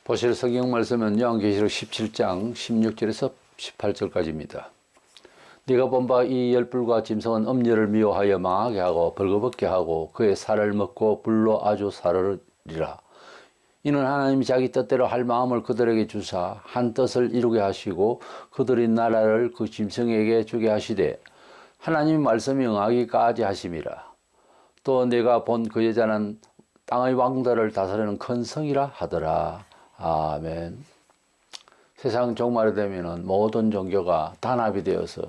보실 성경 말씀은 요한계시록 17장 16절에서 18절까지입니다. 네가 본 바 이 열불과 짐승은 음녀를 미워하여 망하게 하고 벌거벗게 하고 그의 살을 먹고 불로 아주 사르리라. 이는 하나님이 자기 뜻대로 할 마음을 그들에게 주사 한 뜻을 이루게 하시고 그들의 나라를 그 짐승에게 주게 하시되 하나님의 말씀이 응하기까지 하심이라. 또 내가 본 그 여자는 땅의 왕들을 다스리는 큰 성이라 하더라. 아멘. 세상 종말이 되면은 모든 종교가 단합이 되어서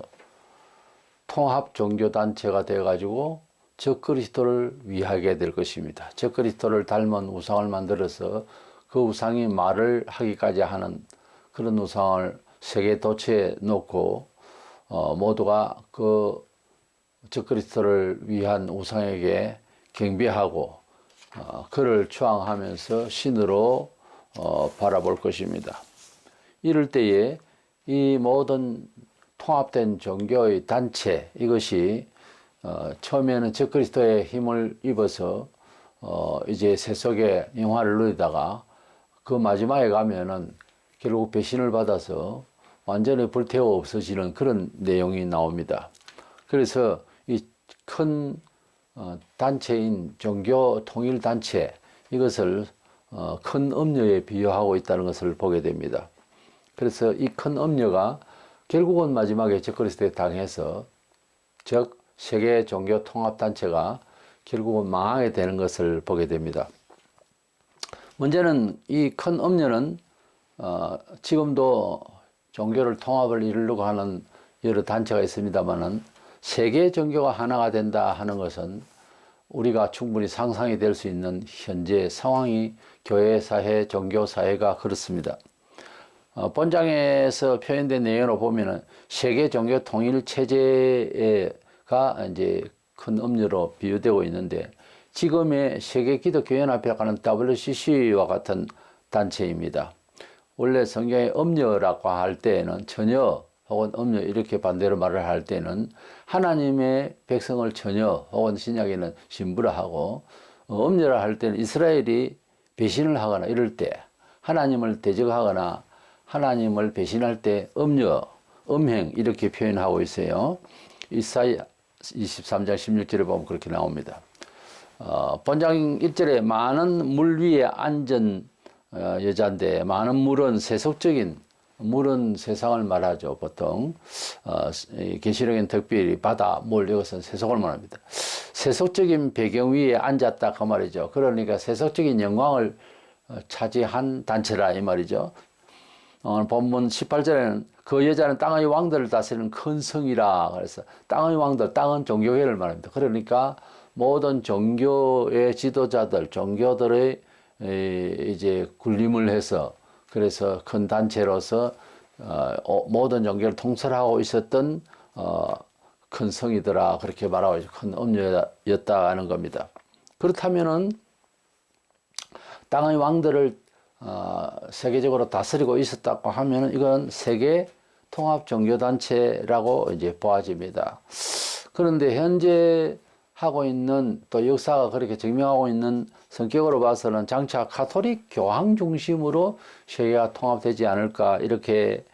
통합 종교 단체가 되어 가지고 적그리스도를 위하게 될 것입니다. 적그리스도를 닮은 우상을 만들어서 그 우상이 말을 하기까지 하는 그런 우상을 세계 도처에 놓고 모두가 그 적그리스도를 위한 우상에게 경배하고 그를 추앙하면서 신으로 바라볼 것입니다. 이럴 때에 이 모든 통합된 종교의 단체 이것이 처음에는 적그리스도의 힘을 입어서 이제 세속의 영화를 누리다가 그 마지막에 가면은 결국 배신을 받아서 완전히 불태워 없어지는 그런 내용이 나옵니다. 그래서 이 큰 단체인 종교 통일 단체 이것을 큰 음녀에 비유하고 있다는 것을 보게 됩니다. 그래서 이 큰 음녀가 결국은 마지막에 적그리스도에 당해서 즉 세계 종교 통합 단체가 결국은 망하게 되는 것을 보게 됩니다. 문제는 이 큰 음녀는 지금도 종교를 통합을 이루려고 하는 여러 단체가 있습니다만은 세계 종교가 하나가 된다 하는 것은 우리가 충분히 상상이 될 수 있는 현재 상황이 교회 사회, 종교 사회가 그렇습니다. 본장에서 표현된 내용으로 보면은 세계 종교 통일 체제가 이제 큰 음료로 비유되고 있는데 지금의 세계 기독교 연합회라는 WCC와 같은 단체입니다. 원래 성경의 음료라고 할 때에는 전혀 혹은 음료 이렇게 반대로 말을 할 때는 하나님의 백성을 전혀 혹은 신약에는 신부라 하고 음료라 할 때는 이스라엘이 배신을 하거나 이럴 때 하나님을 대적하거나 하나님을 배신할 때 음료, 음행 이렇게 표현하고 있어요. 이사야 23장 16절에 보면 그렇게 나옵니다. 본장 1절에 많은 물 위에 앉은 여자인데 많은 물은 세속적인 물은 세상을 말하죠. 보통 계시록엔 특별히 바다, 물 이것은 세속을 말합니다. 세속적인 배경 위에 앉았다 그 말이죠. 그러니까 세속적인 영광을 차지한 단체라 이 말이죠. 본문 18절에는 그 여자는 땅의 왕들을 다스리는 큰 성이라 그래서 땅의 왕들, 땅은 종교회를 말합니다. 그러니까 모든 종교의 지도자들, 종교들의 이제 군림을 해서 그래서 큰 단체로서 모든 종교를 통솔하고 있었던 큰 성이더라 그렇게 말하고 있죠. 큰 음료였다 하는 겁니다. 그렇다면은 땅의 왕들을 세계적으로 다스리고 있었다고 하면은 이건 세계 통합 종교 단체라고 이제 보아집니다. 그런데 현재 하고 있는 또 역사가 그렇게 증명하고 있는 성격으로 봐서는 장차 가톨릭 교황 중심으로 세계가 통합되지 않을까 이렇게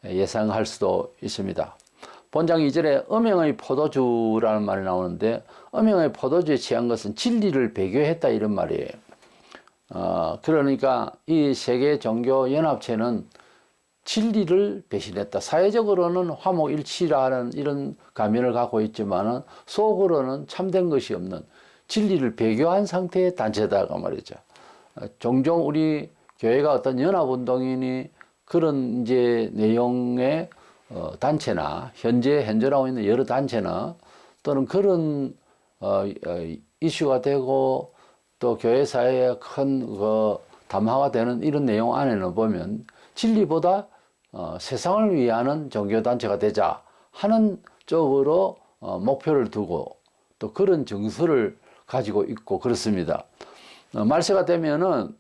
예상할 수도 있습니다. 본장 2절에 음행의 포도주라는 말이 나오는데 음행의 포도주에 취한 것은 진리를 배교했다 이런 말이에요. 그러니까 이 세계 종교 연합체는 진리를 배신했다. 사회적으로는 화목일치라는 이런 가면을 갖고 있지만은 속으로는 참된 것이 없는 진리를 배교한 상태의 단체다가 말이죠. 종종 우리 교회가 어떤 연합운동이니 그런 이제 내용의 단체나 현재 현존하고 있는 여러 단체나 또는 그런 이슈가 되고 또 교회 사회에 큰 담화가 되는 이런 내용 안에는 보면 진리보다 세상을 위하는 종교단체가 되자 하는 쪽으로 목표를 두고 또 그런 정서를 가지고 있고 그렇습니다. 말세가 되면은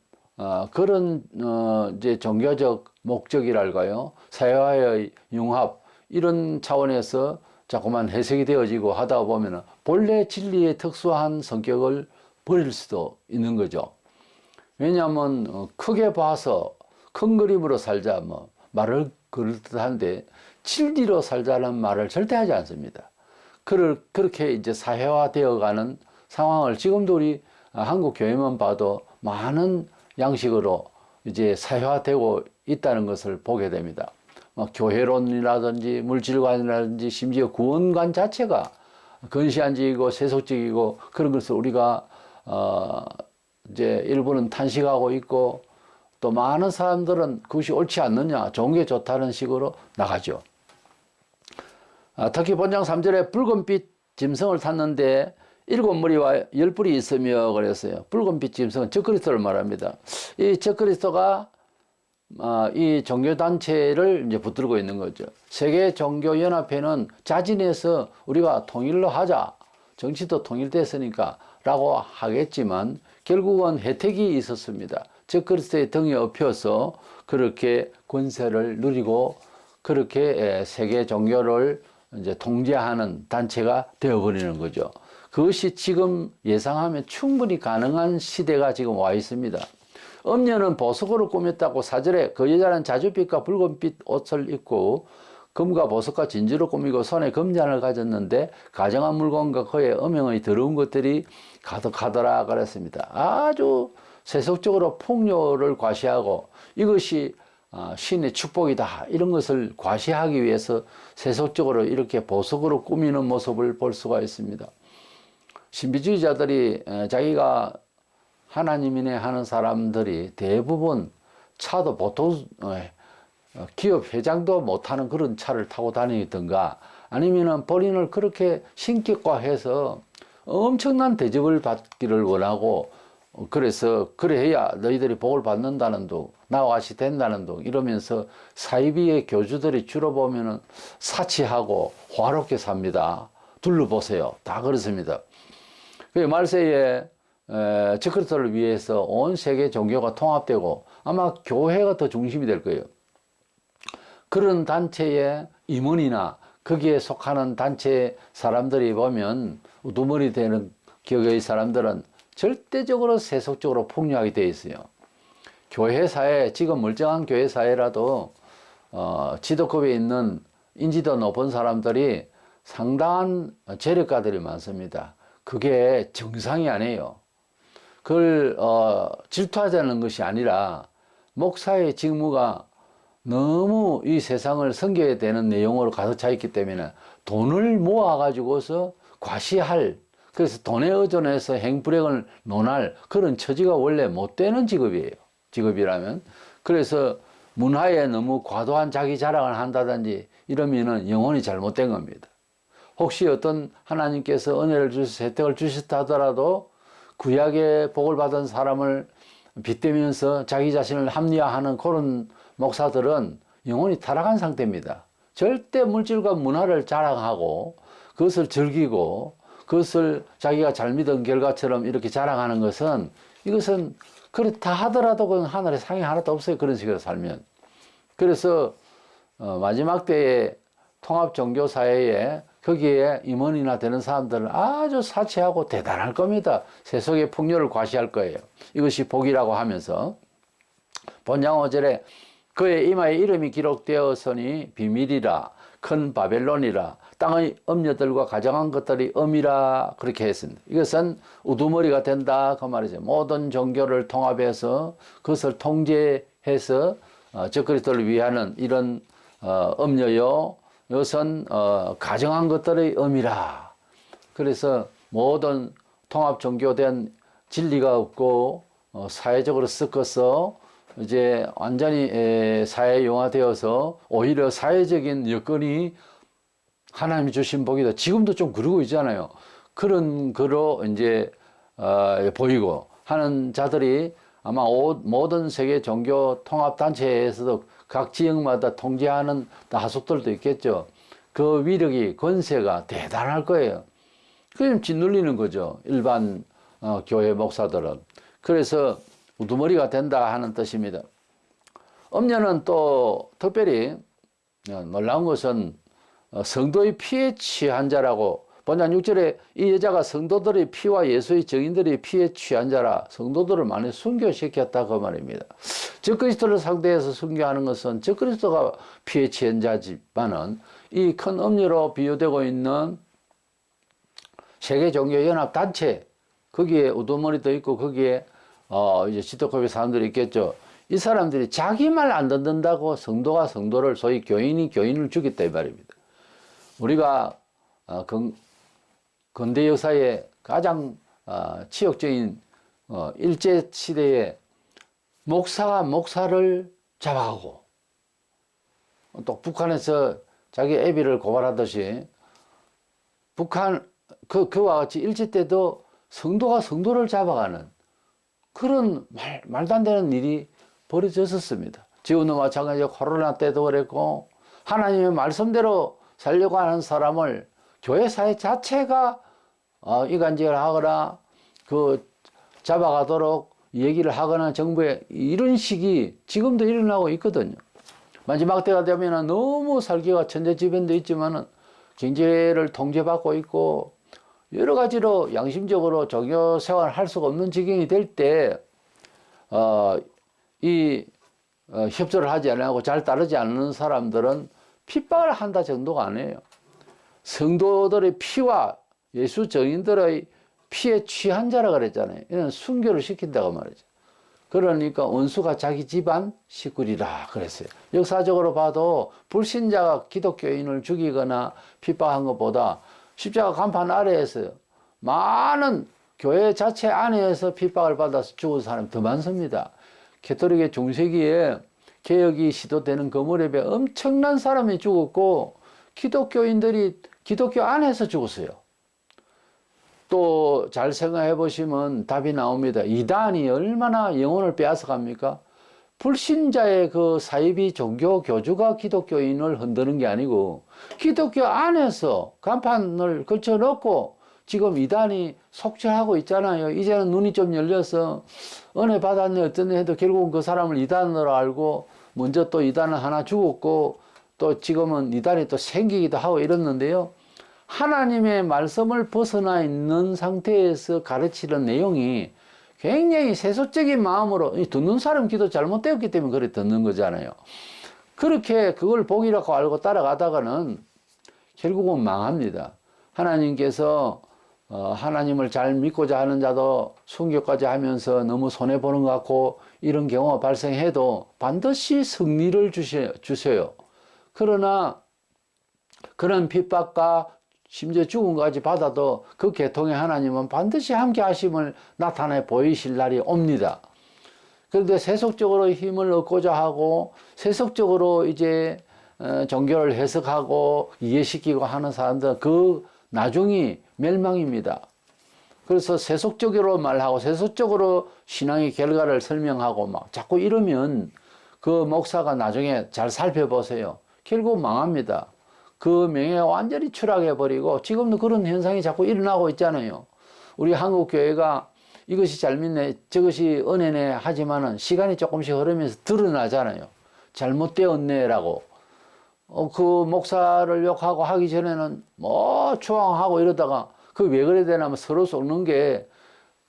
그런 이제 종교적 목적이랄까요, 사회와의 융합 이런 차원에서 자꾸만 해석이 되어지고 하다 보면은 본래 진리의 특수한 성격을 버릴 수도 있는 거죠. 왜냐하면 크게 봐서 큰 그림으로 살자 뭐 말을 그럴듯한데 진리로 살자는 말을 절대 하지 않습니다. 그렇게 이제 사회화되어가는 상황을 지금도 우리 한국 교회만 봐도 많은 양식으로 이제 사회화되고 있다는 것을 보게 됩니다. 교회론이라든지 물질관이라든지 심지어 구원관 자체가 근시안적이고 세속적이고 그런 것을 우리가 이제 일부는 탄식하고 있고 또 많은 사람들은 그것이 옳지 않느냐, 좋은 게 좋다는 식으로 나가죠. 특히 본장 3절에 붉은빛 짐승을 탔는데 7머리와 10뿔이 있으며 그랬어요. 붉은빛 짐승은 적그리스도를 말합니다. 이 적그리스도가 이 종교단체를 이제 붙들고 있는 거죠. 세계종교연합회는 자진해서 우리가 통일로 하자. 정치도 통일됐으니까 라고 하겠지만 결국은 혜택이 있었습니다. 적그리스도의 등에 업혀서 그렇게 권세를 누리고 그렇게 세계 종교를 이제 통제하는 단체가 되어버리는 거죠. 그것이 지금 예상하면 충분히 가능한 시대가 지금 와 있습니다. 엄녀는 보석으로 꾸몄다고 4절에 그 여자는 자줏빛과 붉은빛 옷을 입고 금과 보석과 진주로 꾸미고 손에 금잔을 가졌는데 가정한 물건과 그의 음행의 더러운 것들이 가득하더라 그랬습니다. 아주 세속적으로 풍요를 과시하고 이것이 신의 축복이다 이런 것을 과시하기 위해서 세속적으로 이렇게 보석으로 꾸미는 모습을 볼 수가 있습니다. 신비주의자들이 자기가 하나님이네 하는 사람들이 대부분 차도 보통 기업 회장도 못하는 그런 차를 타고 다니던가 아니면은 본인을 그렇게 신격화해서 엄청난 대접을 받기를 원하고 그래서 그래야 너희들이 복을 받는다는 둥 나와 같이 된다는 둥 이러면서 사이비의 교주들이 주로 보면은 사치하고 화롭게 삽니다. 둘러보세요. 다 그렇습니다. 그 말세에 적그리스도를 위해서 온 세계 종교가 통합되고 아마 교회가 더 중심이 될 거예요. 그런 단체의 임원이나 거기에 속하는 단체 사람들이 보면 우두머리 되는 격의 사람들은 절대적으로 세속적으로 풍요하게 되어 있어요. 교회 사회, 지금 멀쩡한 교회 사회라도 지도급에 있는 인지도 높은 사람들이 상당한 재력가들이 많습니다. 그게 정상이 아니에요. 그걸 질투하자는 것이 아니라 목사의 직무가 너무 이 세상을 섬겨야 되는 내용으로 가득 차 있기 때문에 돈을 모아 가지고서 과시할, 그래서 돈에 의존해서 행불행을 논할 그런 처지가 원래 못 되는 직업이에요. 직업이라면. 그래서 문화에 너무 과도한 자기 자랑을 한다든지 이러면은 영혼이 잘못된 겁니다. 혹시 어떤 하나님께서 은혜를 주셔서 혜택을 주셨다 하더라도 구약의 복을 받은 사람을 빗대면서 자기 자신을 합리화하는 그런 목사들은 영혼이 타락한 상태입니다. 절대 물질과 문화를 자랑하고 그것을 즐기고 그것을 자기가 잘 믿은 결과처럼 이렇게 자랑하는 것은 이것은 그렇다 하더라도 그건 하늘에 상이 하나도 없어요. 그런 식으로 살면. 그래서 마지막 때에 통합종교사회에 거기에 임원이나 되는 사람들은 아주 사치하고 대단할 겁니다. 세속의 풍요를 과시할 거예요. 이것이 복이라고 하면서 본장 5절에 그의 이마에 이름이 기록되었으니 비밀이라 큰 바벨론이라 땅의 엄녀들과 가정한 것들이 엄이라 그렇게 했습니다. 이것은 우두머리가 된다 그 말이죠. 모든 종교를 통합해서 그것을 통제해서 적그리스도를 위하는 이런 엄녀요 이것은 가정한 것들의 엄이라. 그래서 모든 통합 종교된 진리가 없고 사회적으로 섞어서 이제 완전히 사회용화되어서 오히려 사회적인 여건이 하나님이 주신 복이다. 지금도 좀 그러고 있잖아요. 그런 거로 이제 보이고 하는 자들이 아마 모든 세계 종교 통합 단체에서도 각 지역마다 통제하는 하속들도 있겠죠. 그 위력이 권세가 대단할 거예요. 그럼 짓눌리는 거죠. 일반 교회 목사들은. 그래서 우두머리가 된다 하는 뜻입니다. 엄녀는 또 특별히 놀라운 것은 성도의 피에 취한 자라고 본장 6절에 이 여자가 성도들의 피와 예수의 증인들의 피에 취한 자라 성도들을 많이 순교시켰다 그 말입니다. 적그리스도를 상대해서 순교하는 것은 적그리스도가 피해 취한 자지만은 이 큰 음료로 비유되고 있는 세계 종교 연합 단체, 거기에 우두머리도 있고 거기에 이제 지도급의 사람들이 있겠죠. 이 사람들이 자기 말 안 듣는다고 성도가 성도를, 소위 교인이 교인을 죽였다 이 말입니다. 우리가 근대 역사의 가장 치욕적인 일제 시대에 목사가 목사를 잡아가고, 또 북한에서 자기 애비를 고발하듯이 북한 그와 같이 일제 때도 성도가 성도를 잡아가는 그런 말도 안 되는 일이 벌어졌었습니다. 지금도 마찬가지로 코로나 때도 그랬고, 하나님의 말씀대로 살려고 하는 사람을 교회 사회 자체가 이간질을 하거나 잡아가도록 얘기를 하거나 정부에 이런 식이 지금도 일어나고 있거든요. 마지막 때가 되면 너무 살기가 천재지변도 있지만은 경제를 통제받고 있고 여러 가지로 양심적으로 종교 생활을 할 수가 없는 지경이 될 때, 협조를 하지 않고 잘 따르지 않는 사람들은 핍박을 한다 정도가 아니에요. 성도들의 피와 예수 증인들의 피에 취한 자라 그랬잖아요. 이는 순교를 시킨다고 말이죠. 그러니까 원수가 자기 집안 식구리라 그랬어요. 역사적으로 봐도 불신자가 기독교인을 죽이거나 핍박한 것보다 십자가 간판 아래에서 많은 교회 자체 안에서 핍박을 받아서 죽은 사람이 더 많습니다. 가톨릭의 중세기에 개혁이 시도되는 그 무렵에 엄청난 사람이 죽었고 기독교인들이 기독교 안에서 죽었어요. 또 잘 생각해 보시면 답이 나옵니다. 이단이 얼마나 영혼을 빼앗아 갑니까? 불신자의 그 사이비 종교 교주가 기독교인을 흔드는 게 아니고 기독교 안에서 간판을 걸쳐 놓고 지금 이단이 속죄하고 있잖아요. 이제는 눈이 좀 열려서 은혜 받았네 어쩌네 해도 결국은 그 사람을 이단으로 알고 먼저 또 이단은 하나 죽었고 또 지금은 이단이 또 생기기도 하고 이랬는데요. 하나님의 말씀을 벗어나 있는 상태에서 가르치는 내용이 굉장히 세속적인 마음으로, 듣는 사람 기도 잘못되었기 때문에 그래 듣는 거잖아요. 그렇게 그걸 복이라고 알고 따라가다가는 결국은 망합니다. 하나님께서 하나님을 잘 믿고자 하는 자도 순교까지 하면서 너무 손해보는 것 같고 이런 경우가 발생해도 반드시 승리를 주세요. 그러나 그런 핍박과 심지어 죽음까지 받아도 그 계통의 하나님은 반드시 함께 하심을 나타내 보이실 날이 옵니다. 그런데 세속적으로 힘을 얻고자 하고 세속적으로 이제 종교를 해석하고 이해시키고 하는 사람들은 그 나중이 멸망입니다. 그래서 세속적으로 말하고 세속적으로 신앙의 결과를 설명하고 막 자꾸 이러면 그 목사가 나중에 잘 살펴보세요. 결국 망합니다. 그 명예가 완전히 추락해버리고 지금도 그런 현상이 자꾸 일어나고 있잖아요. 우리 한국교회가 이것이 잘 믿네 저것이 은혜네 하지만은 시간이 조금씩 흐르면서 드러나잖아요. 잘못되었네라고. 그 목사를 욕하고 하기 전에는 뭐 추앙하고 이러다가 그 왜 그래야 되나 하면 서로 쏘는 게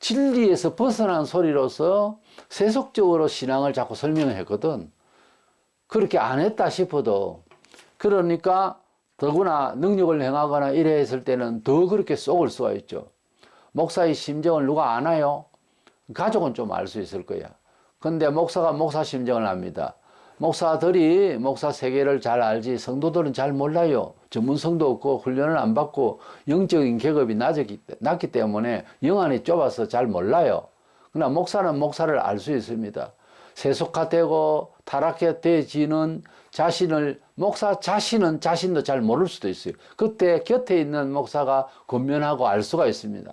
진리에서 벗어난 소리로서 세속적으로 신앙을 자꾸 설명했거든. 그렇게 안 했다 싶어도 그러니까 더구나 능력을 행하거나 이래 했을 때는 더 그렇게 쏘을 수가 있죠. 목사의 심정을 누가 아나요? 가족은 좀 알 수 있을 거야. 근데 목사가 목사 심정을 압니다. 목사들이 목사 세계를 잘 알지 성도들은 잘 몰라요. 전문성도 없고 훈련을 안 받고 영적인 계급이 낮기 때문에 영안이 좁아서 잘 몰라요. 그러나 목사는 목사를 알 수 있습니다. 세속화되고 타락해지는 자신을 목사 자신은 자신도 잘 모를 수도 있어요. 그때 곁에 있는 목사가 권면하고 알 수가 있습니다.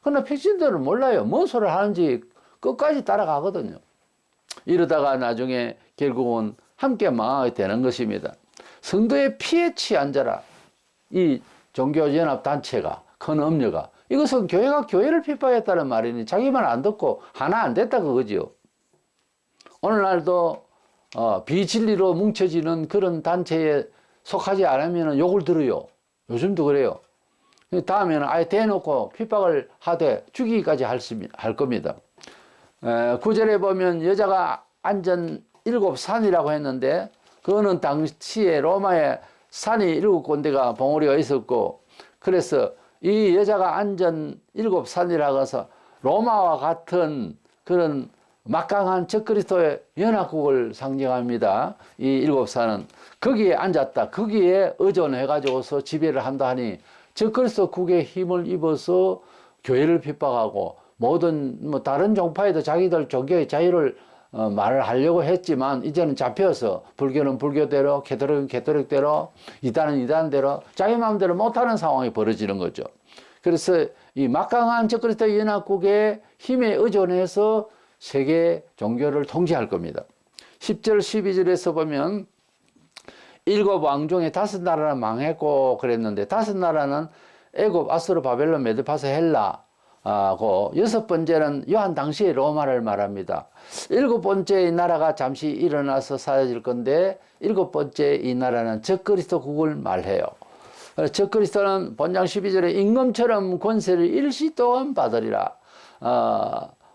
그러나 백신들은 몰라요. 뭔 소리를 하는지 끝까지 따라가거든요. 이러다가 나중에 결국은 함께 망하게 되는 것입니다. 성도의 피에 취한 자라 이 종교연합단체가 큰 음료가 이것은 교회가 교회를 핍박했다는 말이니 자기 말 안 듣고 하나 안 됐다 그거지요. 오늘날도 비진리로 뭉쳐지는 그런 단체에 속하지 않으면 욕을 들어요. 요즘도 그래요. 다음에는 아예 대놓고 핍박을 하되 죽이기까지 할 겁니다. 9절에 보면 여자가 안전 일곱 산이라고 했는데 그거는 당시에 로마에 산이 일곱 군데가 봉우리가 있었고 그래서 이 여자가 안전 일곱 산이라고 해서 로마와 같은 그런 막강한 적그리스도의 연합국을 상징합니다. 이 일곱 산은 거기에 앉았다. 거기에 의존해 가지고서 지배를 한다 하니 적그리스도국의 힘을 입어서 교회를 핍박하고 모든 뭐 다른 종파에도 자기들 종교의 자유를 말을 하려고 했지만 이제는 잡혀서 불교는 불교대로 캐토릭은 캐토릭대로 이단은 이단대로 자기 마음대로 못하는 상황이 벌어지는 거죠. 그래서 이 막강한 적그리스도 연합국의 힘에 의존해서 세계 종교를 통치할 겁니다. 10절 12절에서 보면 일곱 왕 중에 다섯 나라는 망했고 그랬는데 다섯 나라는 애굽, 아수르, 바벨론, 메드파스, 헬라고 여섯 번째는 요한 당시의 로마를 말합니다. 일곱 번째 이 나라가 잠시 일어나서 사라질 건데 일곱 번째 이 나라는 적그리스도국을 말해요. 적그리스도는 본장 12절에 임금처럼 권세를 일시 동안 받으리라.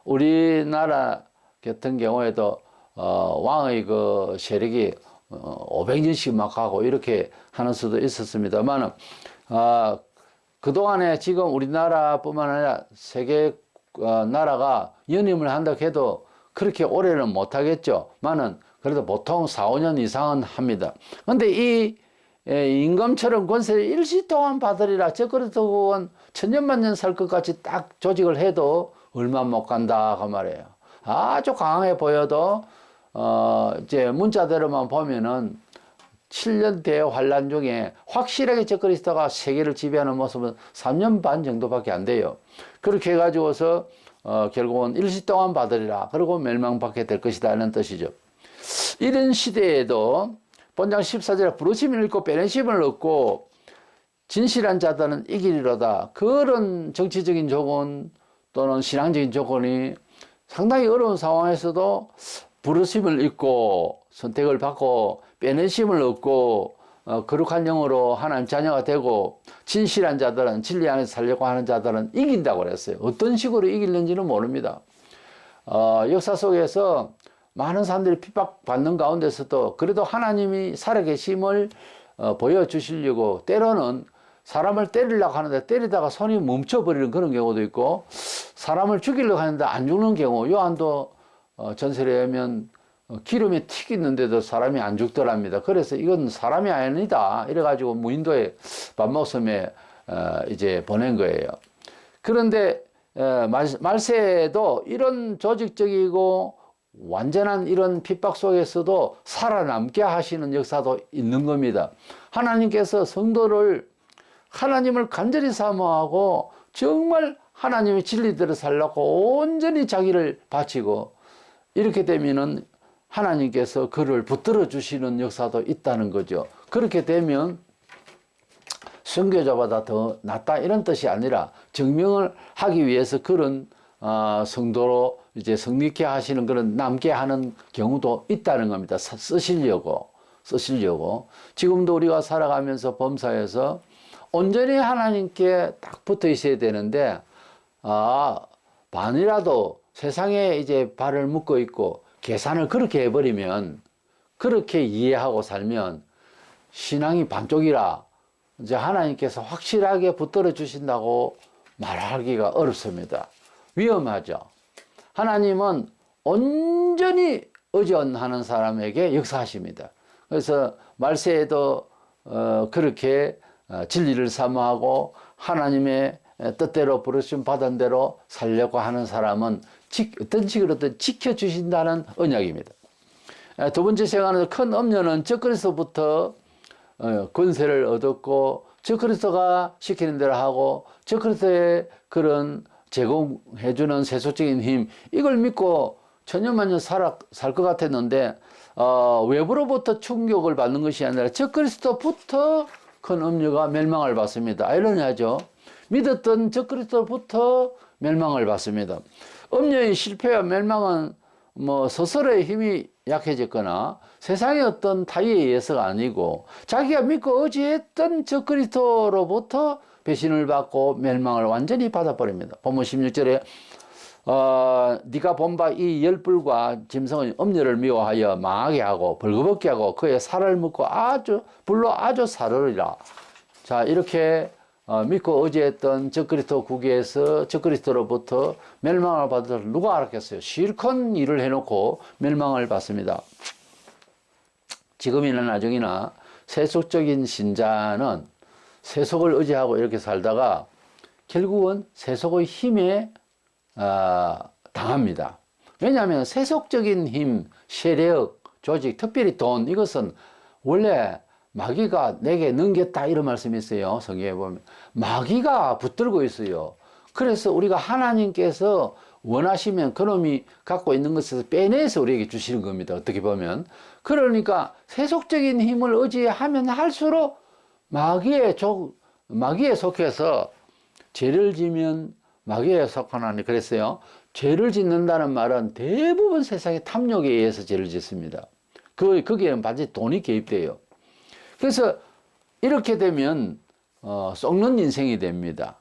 우리나라 같은 경우에도 왕의 그 세력이 500년씩 막 하고 이렇게 하는 수도 있었습니다만 그동안에 지금 우리나라뿐만 아니라 세계 나라가 연임을 한다고 해도 그렇게 오래는 못하겠죠. 만은 그래도 보통 4, 5년 이상은 합니다. 근데 이 임금처럼 권세를 일시 동안 받으리라. 적그리스도국은 천년만년 살 것 같이 딱 조직을 해도 얼마 못 간다 그 말이에요. 아주 강해 보여도 이제 문자대로만 보면은 7년 대환란 중에 확실하게 적그리스도가 세계를 지배하는 모습은 3년 반 정도밖에 안 돼요. 그렇게 해가지고서 결국은 일시 동안 받으리라. 그리고 멸망받게 될 것이다는 뜻이죠. 이런 시대에도 본장 14절에 부르심을 읽고 빼내심을 얻고 진실한 자들은 이기리로다. 그런 정치적인 조건 또는 신앙적인 조건이 상당히 어려운 상황에서도 부르심을 읽고 선택을 받고 빼내심을 얻고 거룩한 영으로 하나님 자녀가 되고 진실한 자들은 진리 안에서 살려고 하는 자들은 이긴다고 그랬어요. 어떤 식으로 이기는지는 모릅니다. 역사 속에서 많은 사람들이 핍박받는 가운데서도 그래도 하나님이 살아계심을 보여주시려고 때로는 사람을 때리려고 하는데 때리다가 손이 멈춰버리는 그런 경우도 있고 사람을 죽이려고 하는데 안 죽는 경우 요한도 전설에 의하면 기름이 튀기는데도 사람이 안 죽더랍니다. 그래서 이건 사람이 아니다 이래가지고 무인도에 밤목섬에 이제 보낸 거예요. 그런데 말세에도 이런 조직적이고 완전한 이런 핍박 속에서도 살아남게 하시는 역사도 있는 겁니다. 하나님께서 성도를 하나님을 간절히 사모하고 정말 하나님의 진리대로 살려고 온전히 자기를 바치고 이렇게 되면은 하나님께서 그를 붙들어 주시는 역사도 있다는 거죠. 그렇게 되면 선교자보다 더 낫다 이런 뜻이 아니라 증명을 하기 위해서 그런 성도로 이제 성립케 하시는 그런 남게 하는 경우도 있다는 겁니다. 쓰시려고. 지금도 우리가 살아가면서 범사에서 온전히 하나님께 딱 붙어 있어야 되는데 반이라도 세상에 이제 발을 묶고 있고 계산을 그렇게 해버리면 그렇게 이해하고 살면 신앙이 반쪽이라 이제 하나님께서 확실하게 붙들어 주신다고 말하기가 어렵습니다. 위험하죠. 하나님은 온전히 의존하는 사람에게 역사하십니다. 그래서 말세에도 그렇게 진리를 사모하고 하나님의 뜻대로 부르심 받은 대로 살려고 하는 사람은 어떤 식으로든 지켜주신다는 언약입니다. 두 번째 생각하는 큰 엄려는 적그리스도부터 권세를 얻었고 적그리스도가 시키는 대로 하고 적그리스도의 그런 제공해주는 세속적인 힘 이걸 믿고 천년만년 살 것 같았는데 외부로부터 충격을 받는 것이 아니라 적그리스도부터 큰 엄려가 멸망을 받습니다. 아이러니하죠. 믿었던 적그리스도부터 멸망을 받습니다. 엄려의 실패와 멸망은 뭐 스스로의 힘이 약해졌거나 세상의 어떤 타의에 의해서가 아니고 자기가 믿고 의지했던 적그리스도로부터 배신을 받고 멸망을 완전히 받아버립니다. 본문 16절에 네가 본 바 이 열불과 짐승은 음녀를 미워하여 망하게 하고 벌거벗게 하고 그의 살을 먹고 불로 아주 사르리라. 자, 이렇게 믿고 의지했던 적그리스도 국에서 적그리스도로부터 멸망을 받을 누가 알았겠어요? 실컷 일을 해놓고 멸망을 받습니다. 지금이나 나중이나 세속적인 신자는 세속을 의지하고 이렇게 살다가 결국은 세속의 힘에 당합니다. 왜냐하면 세속적인 힘, 세력, 조직, 특별히 돈, 이것은 원래 마귀가 내게 넘겼다 이런 말씀이 있어요. 성경에 보면 마귀가 붙들고 있어요. 그래서 우리가 하나님께서 원하시면 그놈이 갖고 있는 것에서 빼내서 우리에게 주시는 겁니다. 어떻게 보면. 그러니까 세속적인 힘을 의지하면 할수록 마귀에 속해서 죄를 지면 마귀에 속하나니 그랬어요. 죄를 짓는다는 말은 대부분 세상의 탐욕에 의해서 죄를 짓습니다. 거기에는 반드시 돈이 개입돼요. 그래서 이렇게 되면 썩는 인생이 됩니다.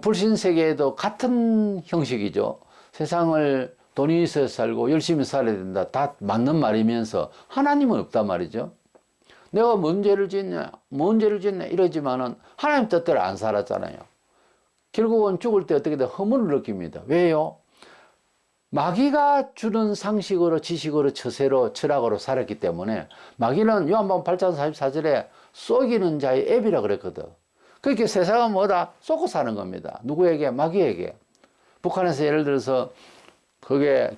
불신 세계에도 같은 형식이죠. 세상을 돈이 있어야 살고 열심히 살아야 된다. 다 맞는 말이면서 하나님은 없단 말이죠. 내가 뭔 죄를 짓냐 이러지만은 하나님 뜻대로 안 살았잖아요. 결국은 죽을 때 어떻게 돼? 허물을 느낍니다. 왜요? 마귀가 주는 상식으로, 지식으로, 처세로, 철학으로 살았기 때문에 마귀는 요한복음 8장 44절에 속이는 자의 앱이라 그랬거든. 그렇게 세상은 뭐다? 쏘고 사는 겁니다. 누구에게? 마귀에게. 북한에서 예를 들어서 그게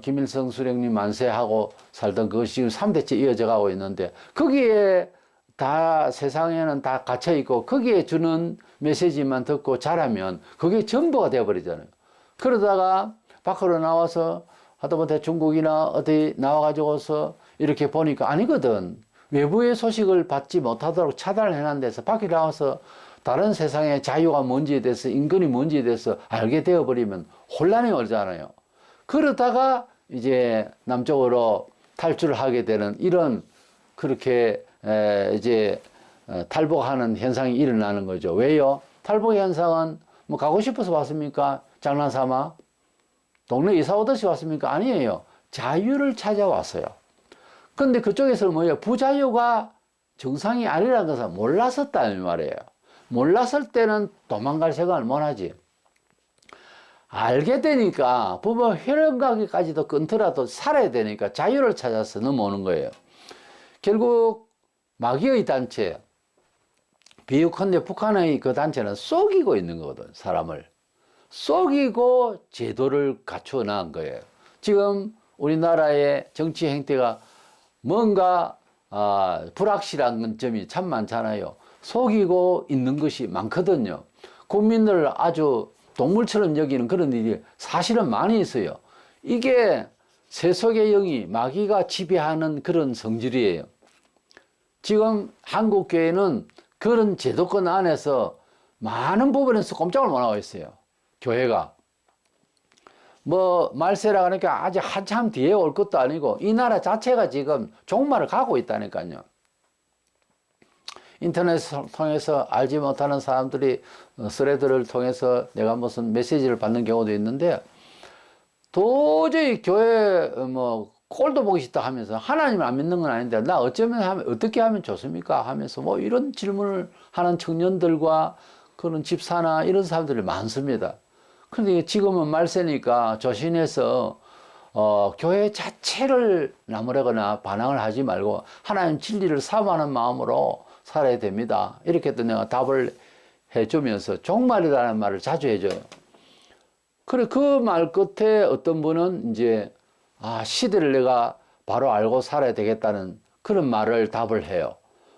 김일성 수령님 만세하고 살던 그것이 지금 3대째 이어져 가고 있는데 거기에 다 세상에는 다 갇혀 있고 거기에 주는 메시지만 듣고 자라면 그게 전부가 되어버리잖아요. 그러다가 밖으로 나와서 하다못해 중국이나 어디 나와가지고서 이렇게 보니까 아니거든. 외부의 소식을 받지 못하도록 차단을 해놓은 데서 밖에 나와서 다른 세상의 자유가 뭔지에 대해서 인권이 뭔지에 대해서 알게 되어버리면 혼란이 오잖아요. 그러다가 이제 남쪽으로 탈출을 하게 되는 이런 그렇게 이제 탈북하는 현상이 일어나는 거죠. 왜요? 탈북 현상은 뭐 가고 싶어서 왔습니까? 장난삼아? 동네 이사 오듯이 왔습니까? 아니에요. 자유를 찾아왔어요. 근데 그쪽에서는 뭐예요? 부자유가 정상이 아니라는 것을 몰랐었다는 말이에요. 몰랐을 때는 도망갈 생각을 못 하지. 알게 되니까 부모 혈연관계까지도 끊더라도 살아야 되니까 자유를 찾아서 넘어오는 거예요. 결국 마귀의 단체, 비유컨대 북한의 그 단체는 속이고 있는 거거든. 사람을 속이고 제도를 갖추어 나간 거예요. 지금 우리나라의 정치 행태가 뭔가 불확실한 점이 참 많잖아요. 속이고 있는 것이 많거든요. 국민들을 아주 동물처럼 여기는 그런 일이 사실은 많이 있어요. 이게 세속의 영이 마귀가 지배하는 그런 성질이에요. 지금 한국교회는 그런 제도권 안에서 많은 부분에서 꼼짝을 못하고 있어요. 교회가. 뭐 말세라 하니까 아직 한참 뒤에 올 것도 아니고 이 나라 자체가 지금 종말을 가고 있다니까요. 인터넷을 통해서 알지 못하는 사람들이 스레드를 통해서 내가 무슨 메시지를 받는 경우도 있는데 도저히 교회 뭐 꼴도 보기 싫다 하면서 하나님을 안 믿는 건 아닌데 나 어떻게 하면 좋습니까? 하면서 뭐 이런 질문을 하는 청년들과 그런 집사나 이런 사람들이 많습니다. 그런데 지금은 말세니까 조신해서 교회 자체를 나무라거나 반항을 하지 말고 하나님 진리를 사모하는 마음으로 살아야 됩니다. 이렇게 또 내가 답을 해주면서 종말이라는 말을 자주 해줘요. 그래, 그 말 끝에 어떤 분은 이제, 시대를 내가 바로 알고 살아야 되겠다는 그런 말을 답을 해요.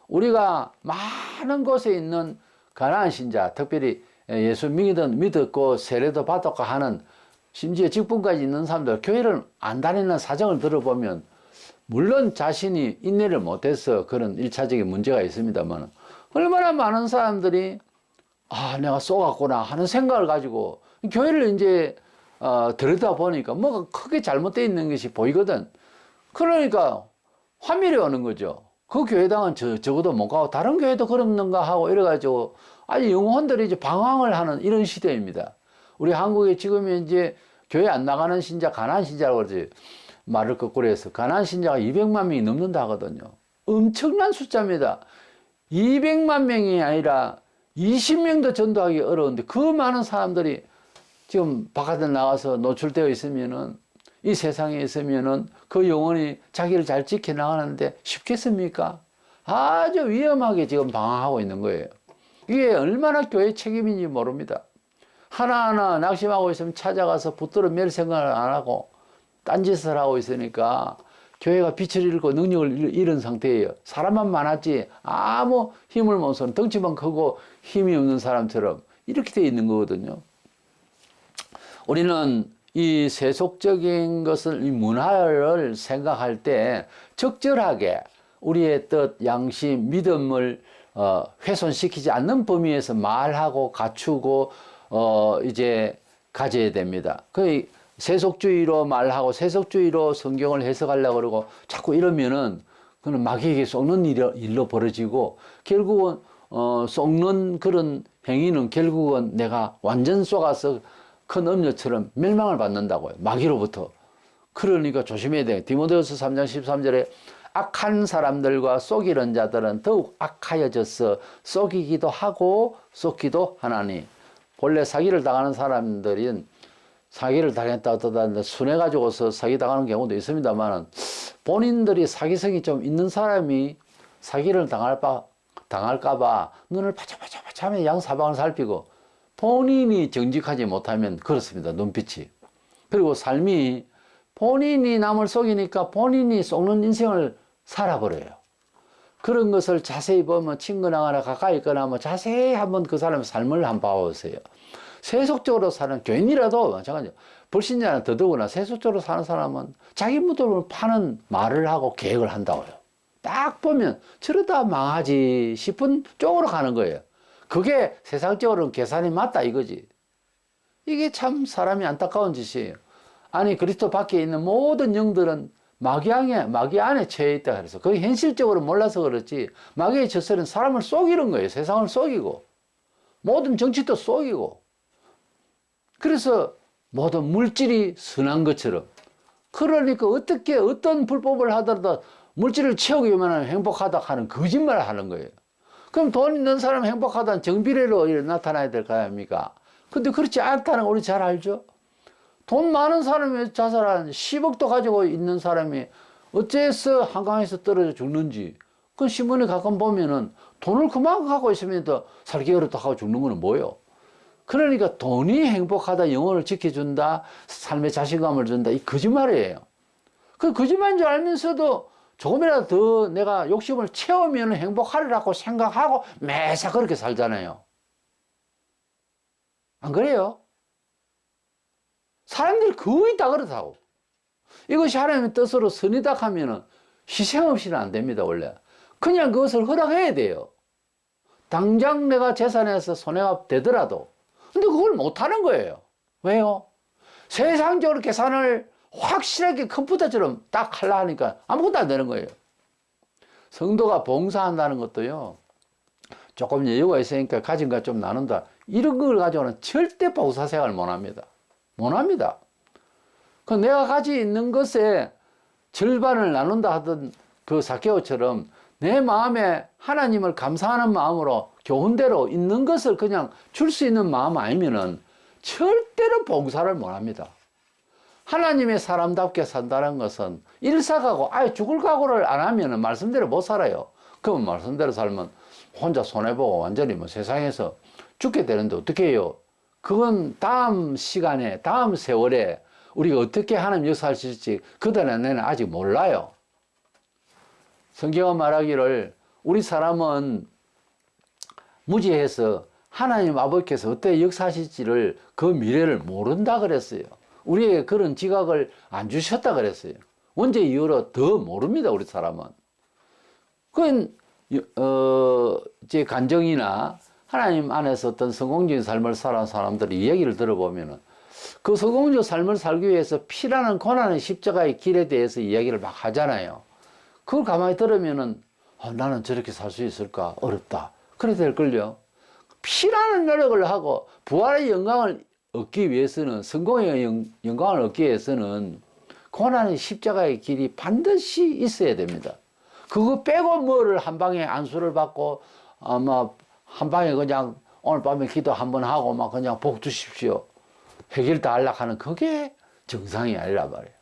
우리가 많은 곳에 있는 가난한 신자, 특별히 예수 믿었고 세례도 받았고 하는 심지어 직분까지 있는 사람들, 교회를 안 다니는 사정을 들어보면 물론 자신이 인내를 못해서 그런 일차적인 문제가 있습니다만 얼마나 많은 사람들이 내가 쏘갔구나 하는 생각을 가지고 교회를 이제 들여다보니까 뭐가 크게 잘못되어 있는 것이 보이거든. 그러니까 화밀이 오는 거죠. 그 교회당은 적어도 못 가고 다른 교회도 그런가 하고 이래가지고 아주 영혼들이 이제 방황을 하는 이런 시대입니다. 우리 한국에 지금 이제 교회 안 나가는 신자, 가난한 신자라고 그러지. 말을 거꾸로 해서. 가난한 신자가 200만 명이 넘는다 하거든요. 엄청난 숫자입니다. 200만 명이 아니라 20명도 전도하기 어려운데 그 많은 사람들이 지금 바깥에 나가서 노출되어 있으면은 이 세상에 있으면은 그 영혼이 자기를 잘 지켜나가는데 쉽겠습니까? 아주 위험하게 지금 방황하고 있는 거예요. 이게 얼마나 교회 책임인지 모릅니다. 하나하나 낙심하고 있으면 찾아가서 붙들어 맬 생각을 안 하고 딴짓을 하고 있으니까 교회가 빛을 잃고 능력을 잃은 상태예요. 사람만 많았지 아무 힘을 못 쓰는, 덩치만 크고 힘이 없는 사람처럼 이렇게 돼 있는 거거든요. 우리는 이 세속적인 것을, 이 문화를 생각할 때 적절하게 우리의 뜻, 양심, 믿음을 훼손시키지 않는 범위에서 말하고 갖추고 이제 가져야 됩니다. 그 세속주의로 말하고 세속주의로 성경을 해석하려고 그러고 자꾸 이러면은 그는 마귀에게 속는 일로 벌어지고 결국은 속는 그런 행위는 결국은 내가 완전 속아서 큰 음료처럼 멸망을 받는다고요. 마귀로부터. 그러니까 조심해야 돼요. 디모데후서 3장 13절에 악한 사람들과 속이는 자들은 더욱 악하여져서 속이기도 하고 속기도 하나니. 본래 사기를 당하는 사람들은 사기를 당했다 어떠다 순해가지고서 사기 당하는 경우도 있습니다만 본인들이 사기성이 좀 있는 사람이 사기를 당할까봐 눈을 바짝바짝 하며 양사방을 살피고 본인이 정직하지 못하면 그렇습니다. 눈빛이. 그리고 삶이 본인이 남을 속이니까 본인이 속는 인생을 살아버려요. 그런 것을 자세히 보면 친근하거나 가까이 있거나 뭐 자세히 한번 그 사람의 삶을 한번 봐보세요. 세속적으로 사는 교인이라도 마찬가지예요. 불신자는 더더구나 세속적으로 사는 사람은 자기 무덤을 파는 말을 하고 계획을 한다고요. 딱 보면 저러다 망하지 싶은 쪽으로 가는 거예요. 그게 세상적으로는 계산이 맞다 이거지. 이게 참 사람이 안타까운 짓이에요. 아니 그리스도 밖에 있는 모든 영들은 마귀 안에 처해 있다 그래서 그게 현실적으로 몰라서 그렇지 마귀의 저설은 사람을 속이는 거예요. 세상을 속이고 모든 정치도 속이고 그래서 모든 물질이 선한 것처럼 그러니까 어떻게 어떤 불법을 하더라도 물질을 채우기 위해서는 행복하다 하는 거짓말을 하는 거예요. 그럼 돈 있는 사람은 행복하다는 정비례로 나타나야 될 거 아닙니까? 근데 그렇지 않다는 거 우리 잘 알죠? 돈 많은 사람이 자살하는 10억도 가지고 있는 사람이 어째서 한강에서 떨어져 죽는지 그 신문에 가끔 보면은 돈을 그만큼 갖고 있으면 더 살기 어렵다 하고 죽는 거는 뭐예요? 그러니까 돈이 행복하다, 영혼을 지켜준다, 삶의 자신감을 준다 이 거짓말이에요. 그 거짓말인 줄 알면서도 조금이라도 더 내가 욕심을 채우면 행복하리라고 생각하고 매사 그렇게 살잖아요. 안 그래요? 사람들이 거의 다 그렇다고. 이것이 하나님의 뜻으로 선이다 하면은 희생 없이는 안 됩니다, 원래. 그냥 그것을 허락해야 돼요. 당장 내가 재산에서 손해가 되더라도. 근데 그걸 못하는 거예요. 왜요? 세상적으로 계산을 확실하게 컴퓨터처럼 딱 하려 하니까 아무것도 안 되는 거예요. 성도가 봉사한다는 것도요, 조금 여유가 있으니까 가진 것 좀 나눈다. 이런 걸 가지고는 절대 봉사 생활을 못 합니다. 못 합니다. 그 내가 가지고 있는 것에 절반을 나눈다 하던 그 사케오처럼 내 마음에 하나님을 감사하는 마음으로 교훈대로 있는 것을 그냥 줄 수 있는 마음 아니면은 절대로 봉사를 못 합니다. 하나님의 사람답게 산다는 것은 일사각오, 아예 죽을 각오를 안 하면은 말씀대로 못 살아요. 그럼 말씀대로 살면 혼자 손해보고 완전히 뭐 세상에서 죽게 되는데 어떻게 해요? 그건 다음 시간에, 다음 세월에 우리가 어떻게 하나님 역사할 수 있을지 그다음에는 아직 몰라요. 성경은 말하기를 우리 사람은 무지해서 하나님 아버지께서 어떻게 역사하실지를 그 미래를 모른다 그랬어요. 우리에게 그런 지각을 안 주셨다 그랬어요. 언제 이후로 더 모릅니다, 우리 사람은. 그건 제 간정이나 하나님 안에서 어떤 성공적인 삶을 살아온 사람들의 이야기를 들어보면은 그 성공적 삶을 살기 위해서 피라는 고난의 십자가의 길에 대해서 이야기를 막 하잖아요. 그걸 가만히 들으면은 나는 저렇게 살 수 있을까? 어렵다. 그래 될걸요. 피라는 노력을 하고 부활의 영광을 얻기 위해서는, 성공의 영광을 얻기 위해서는 고난의 십자가의 길이 반드시 있어야 됩니다. 그거 빼고 뭐를 한 방에 안수를 받고 아마 한 방에 그냥 오늘 밤에 기도 한번 하고 막 그냥 복 주십시오, 해결 다 하려고 하는 그게 정상이 아니라 말이에요.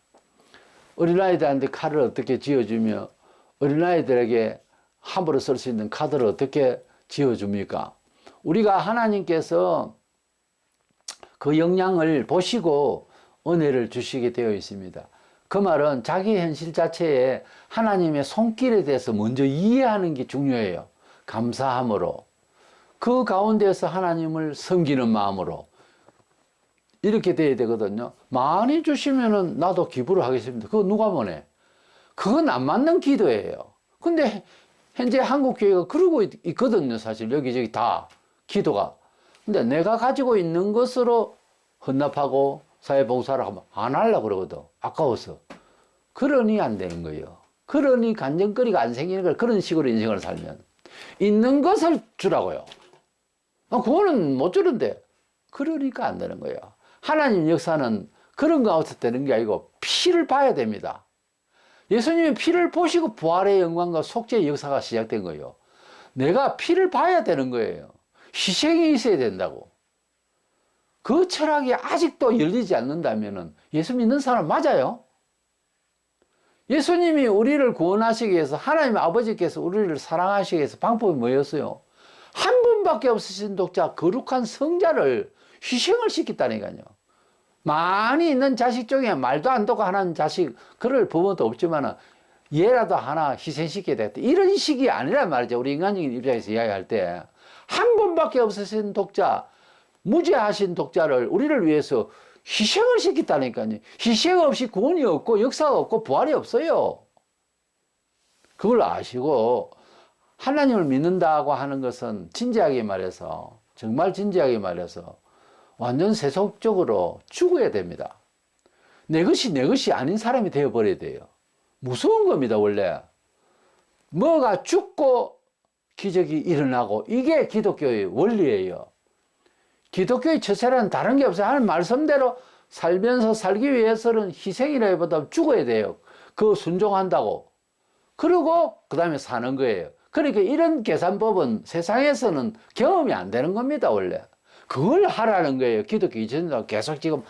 어린아이들한테 칼을 어떻게 쥐어주며 어린아이들에게 함부로 쓸 수 있는 카드를 어떻게 쥐어줍니까? 우리가 하나님께서 그 역량을 보시고 은혜를 주시게 되어 있습니다. 그 말은 자기 현실 자체에 하나님의 손길에 대해서 먼저 이해하는 게 중요해요. 감사함으로. 그 가운데서 하나님을 섬기는 마음으로. 이렇게 돼야 되거든요. 많이 주시면은 나도 기부를 하겠습니다. 그거 누가 뭐네? 그건 안 맞는 기도예요. 근데 현재 한국교회가 그러고 있거든요. 사실 여기저기 다 기도가. 근데 내가 가지고 있는 것으로 헌납하고 사회봉사를 하면 안 하려고 그러거든. 아까워서. 그러니 안 되는 거예요. 그러니 간증거리가 안 생기는 걸. 그런 식으로 인생을 살면. 있는 것을 주라고요. 그거는 못 주는데. 그러니까 안 되는 거예요. 하나님 역사는 그런 가운데서 되는 게 아니고 피를 봐야 됩니다. 예수님이 피를 보시고 부활의 영광과 속죄의 역사가 시작된 거예요. 내가 피를 봐야 되는 거예요. 희생이 있어야 된다고. 그 철학이 아직도 열리지 않는다면 예수 믿는 사람 맞아요? 예수님이 우리를 구원하시기 위해서, 하나님 아버지께서 우리를 사랑하시기 위해서 방법이 뭐였어요? 한 분밖에 없으신 독자 거룩한 성자를 희생을 시켰다니까요. 많이 있는 자식 중에 말도 안 듣고 하는 자식, 그럴 부모도 없지만 얘라도 하나 희생시켜야 되겠다, 이런 식이 아니란 말이죠. 우리 인간적인 입장에서 이야기할 때 한 분밖에 없으신 독자, 무죄하신 독자를 우리를 위해서 희생을 시켰다니까요. 희생 없이 구원이 없고 역사가 없고 부활이 없어요. 그걸 아시고 하나님을 믿는다고 하는 것은 진지하게 말해서, 정말 진지하게 말해서 완전 세속적으로 죽어야 됩니다. 내 것이 아닌 사람이 되어버려야 돼요. 무서운 겁니다. 원래 뭐가 죽고 기적이 일어나고, 이게 기독교의 원리예요. 기독교의 처세는 다른 게 없어요. 하나님 말씀대로 살면서 살기 위해서는 희생이라기보다 죽어야 돼요. 그거 순종한다고. 그리고 그 다음에 사는 거예요. 그러니까 이런 계산법은 세상에서는 경험이 안 되는 겁니다. 원래 그걸 하라는 거예요. 기독교 이전에도 계속 지금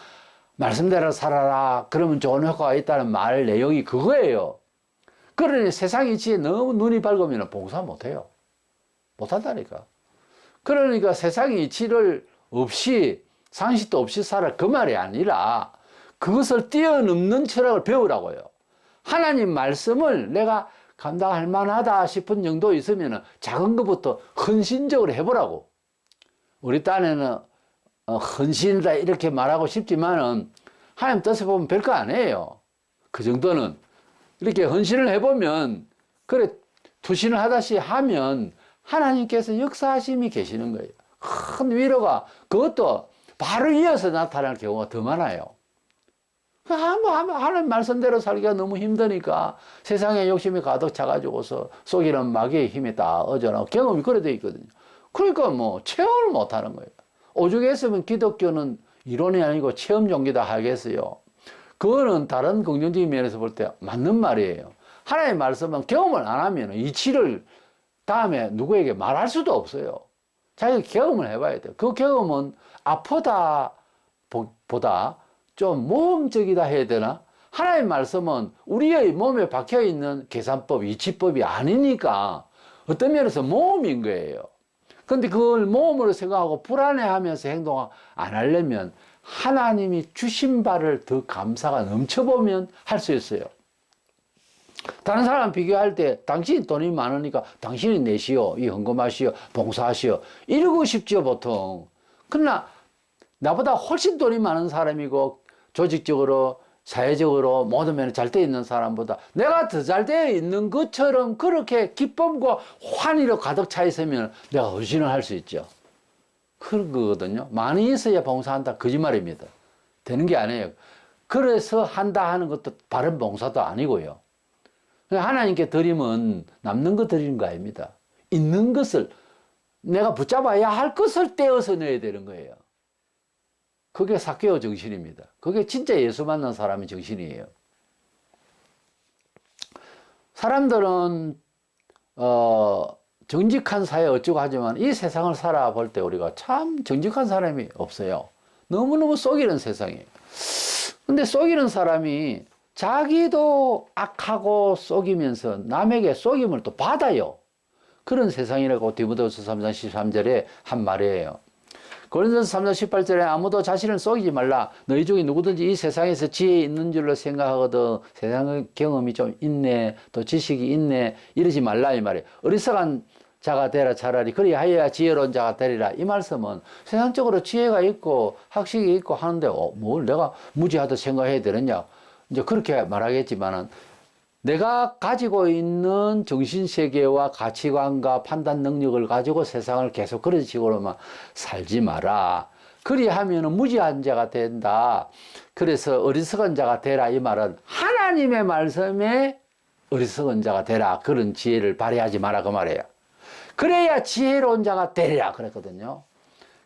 말씀대로 살아라, 그러면 좋은 효과가 있다는 말 내용이 그거예요. 그러니 세상 이치에 너무 눈이 밝으면 봉사 못해요. 못한다니까. 그러니까 세상 이치를 없이, 상식도 없이 살아, 그 말이 아니라 그것을 뛰어넘는 철학을 배우라고요. 하나님 말씀을 내가 감당할 만하다 싶은 정도 있으면 작은 것부터 헌신적으로 해보라고. 우리 딴에는 헌신이다 이렇게 말하고 싶지만은 하나님 뜻에 보면 별거 아니에요. 그 정도는. 이렇게 헌신을 해보면, 그래 투신을 하다시 하면 하나님께서 역사하심이 계시는 거예요. 큰 위로가, 그것도 바로 이어서 나타날 경우가 더 많아요. 하나님 말씀대로 살기가 너무 힘드니까 세상에 욕심이 가득 차가지고서 속이는 마귀의 힘이 다 어져나고, 경험이 그래 돼 있거든요. 그러니까 뭐 체험을 못 하는 거예요. 오죽했으면 기독교는 이론이 아니고 체험 종교다 하겠어요. 그거는 다른 긍정적인 면에서 볼 때 맞는 말이에요. 하나님의 말씀은 경험을 안 하면 이치를 다음에 누구에게 말할 수도 없어요. 자기가 경험을 해봐야 돼요. 그 경험은 아프다 보다 좀 모험적이다 해야 되나? 하나님의 말씀은 우리의 몸에 박혀있는 계산법, 이치법이 아니니까 어떤 면에서 모험인 거예요. 근데 그걸 모험으로 생각하고 불안해하면서 행동 안 하려면 하나님이 주신 바를 더 감사가 넘쳐보면 할 수 있어요. 다른 사람 비교할 때 당신이 돈이 많으니까 당신이 내시오, 이 헌금하시오, 봉사하시오 이러고 싶죠 보통. 그러나 나보다 훨씬 돈이 많은 사람이고 조직적으로 사회적으로 모든 면에 잘 되어 있는 사람보다 내가 더 잘 되어 있는 것처럼 그렇게 기쁨과 환희로 가득 차 있으면 내가 헌신을 할 수 있죠. 그런 거거든요. 많이 있어야 봉사한다, 거짓말입니다. 되는 게 아니에요. 그래서 한다 하는 것도 바른 봉사도 아니고요. 하나님께 드리면 남는 거 드리는 거 아닙니다. 있는 것을, 내가 붙잡아야 할 것을 떼어서 넣어야 되는 거예요. 그게 사케오 정신입니다. 그게 진짜 예수 만난 사람의 정신이에요. 사람들은 정직한 사회 어쩌고 하지만 이 세상을 살아볼 때 우리가 참 정직한 사람이 없어요. 너무너무 속이는 세상이에요. 근데 속이는 사람이 자기도 악하고 속이면서 남에게 속임을 또 받아요. 그런 세상이라고 디모데후서 3장 13절에 한 말이에요. 고린도서 3장 18절에 아무도 자신을 속이지 말라. 너희 중에 누구든지 이 세상에서 지혜 있는 줄로 생각하거든 세상의 경험이 좀 있네, 또 지식이 있네, 이러지 말라 이 말이에요. 어리석은 자가 되라 차라리 그리하여야 지혜로운 자가 되리라. 이 말씀은 세상적으로 지혜가 있고 학식이 있고 하는데 뭘 내가 무지하다 생각해야 되느냐, 이제 그렇게 말하겠지만은 내가 가지고 있는 정신세계와 가치관과 판단 능력을 가지고 세상을 계속 그런 식으로만 살지 마라. 그리하면 무지한 자가 된다. 그래서 어리석은 자가 되라. 이 말은 하나님의 말씀에 어리석은 자가 되라. 그런 지혜를 발휘하지 마라. 그 말이에요. 그래야 지혜로운 자가 되리라. 그랬거든요.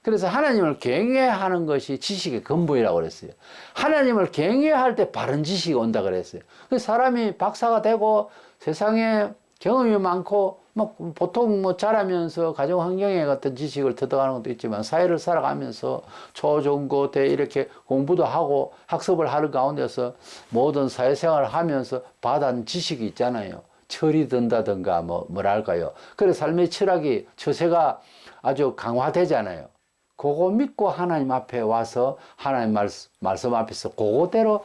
그래서 하나님을 경외하는 것이 지식의 근본이라고 그랬어요. 하나님을 경외할 때 바른 지식이 온다 그랬어요. 사람이 박사가 되고 세상에 경험이 많고 보통 자라면서 가정 환경에 같은 지식을 터득하는 것도 있지만 사회를 살아가면서 초중고대 이렇게 공부도 하고 학습을 하는 가운데서 모든 사회생활을 하면서 받은 지식이 있잖아요. 철이 든다든가 뭐랄까요. 그래서 삶의 철학이 처세가 아주 강화되잖아요. 그거 믿고 하나님 앞에 와서 하나님 말씀 앞에서 그거대로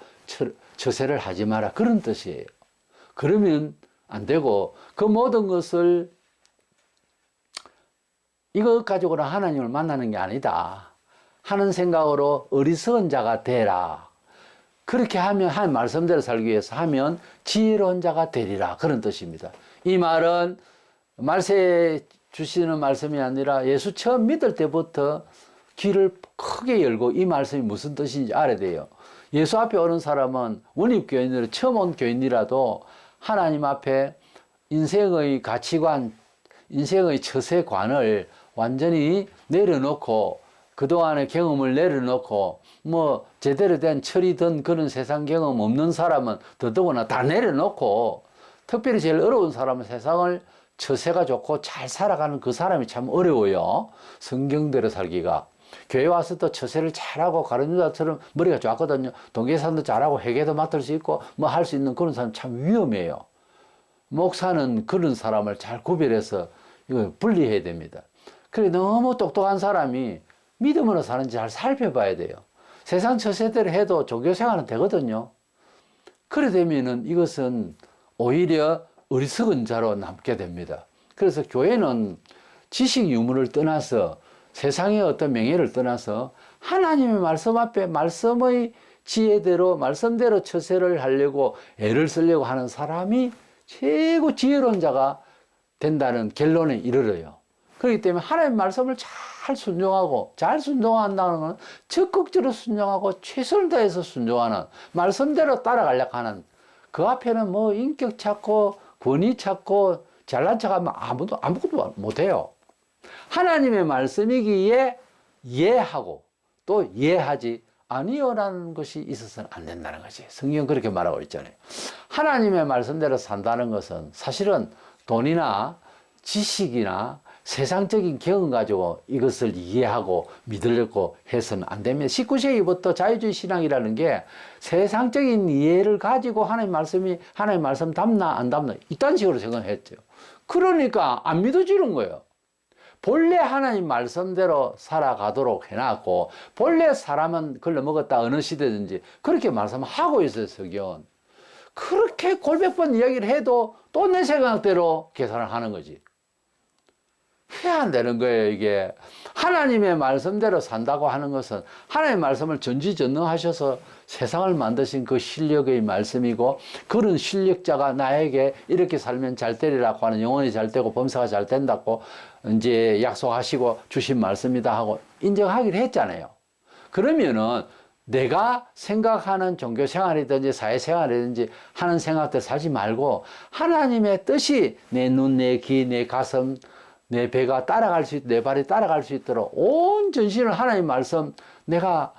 처세를 하지 마라. 그런 뜻이에요. 그러면 안 되고 그 모든 것을 이것 가지고는 하나님을 만나는 게 아니다 하는 생각으로 어리석은 자가 되라. 그렇게 하면 한 말씀대로 살기 위해서 하면 지혜로운 자가 되리라. 그런 뜻입니다. 이 말은 말세 주시는 말씀이 아니라 예수 처음 믿을 때부터 귀를 크게 열고 이 말씀이 무슨 뜻인지 알아야 돼요. 예수 앞에 오는 사람은 원입교인으로 처음 온 교인이라도 하나님 앞에 인생의 가치관, 인생의 처세관을 완전히 내려놓고 그동안의 경험을 내려놓고 제대로 된 철이 든 그런 세상 경험 없는 사람은 더더구나 다 내려놓고 특별히 제일 어려운 사람은 세상을 처세가 좋고 잘 살아가는 그 사람이 참 어려워요. 성경대로 살기가. 교회 와서 또 처세를 잘하고 가룟유다처럼 머리가 좋았거든요. 동계산도 잘하고 회계도 맡을 수 있고 할 수 있는 그런 사람 참 위험해요. 목사는 그런 사람을 잘 구별해서 이거 분리해야 됩니다. 그래 너무 똑똑한 사람이 믿음으로 사는지 잘 살펴봐야 돼요. 세상 처세대로 해도 종교생활은 되거든요. 그래 되면은 이것은 오히려 어리석은 자로 남게 됩니다. 그래서 교회는 지식 유무를 떠나서 세상의 어떤 명예를 떠나서 하나님의 말씀 앞에 말씀의 지혜대로 말씀대로 처세를 하려고 애를 쓰려고 하는 사람이 최고 지혜로운 자가 된다는 결론에 이르러요. 그렇기 때문에 하나님의 말씀을 잘 순종하고, 잘 순종한다는 건 적극적으로 순종하고 최선을 다해서 순종하는, 말씀대로 따라가려고 하는, 그 앞에는 인격 찾고 권위 찾고 잘난 척하면 아무것도 못해요. 하나님의 말씀이기에 이해하고 또 이해하지 아니요라는 것이 있어서는 안 된다는 것이 성경은 그렇게 말하고 있잖아요. 하나님의 말씀대로 산다는 것은 사실은 돈이나 지식이나 세상적인 경험 가지고 이것을 이해하고 믿으려고 해서는 안 됩니다. 19세기부터 자유주의 신앙이라는 게 세상적인 이해를 가지고 하나님 말씀 담나 안 담나 이딴 식으로 생각했죠. 그러니까 안 믿어지는 거예요. 본래 하나님 말씀대로 살아가도록 해놨고 본래 사람은 걸러 먹었다 어느 시대든지 그렇게 말씀하고 있어요. 성경은. 그렇게 골백 번 이야기를 해도 또 내 생각대로 계산을 하는 거지. 왜 안 되는 거예요, 이게. 하나님의 말씀대로 산다고 하는 것은 하나님의 말씀을 전지전능하셔서 세상을 만드신 그 실력의 말씀이고 그런 실력자가 나에게 이렇게 살면 잘 되리라고 하는 영혼이 잘 되고 범사가 잘 된다고 이제 약속하시고 주신 말씀이다 하고 인정하기로 했잖아요. 그러면은 내가 생각하는 종교생활이든지 사회생활이든지 하는 생각들 살지 말고 하나님의 뜻이 내 눈, 내 귀, 내 가슴, 내 배가 따라갈 수 있도록 내 발이 따라갈 수 있도록 온 전신을 하나님 말씀 내가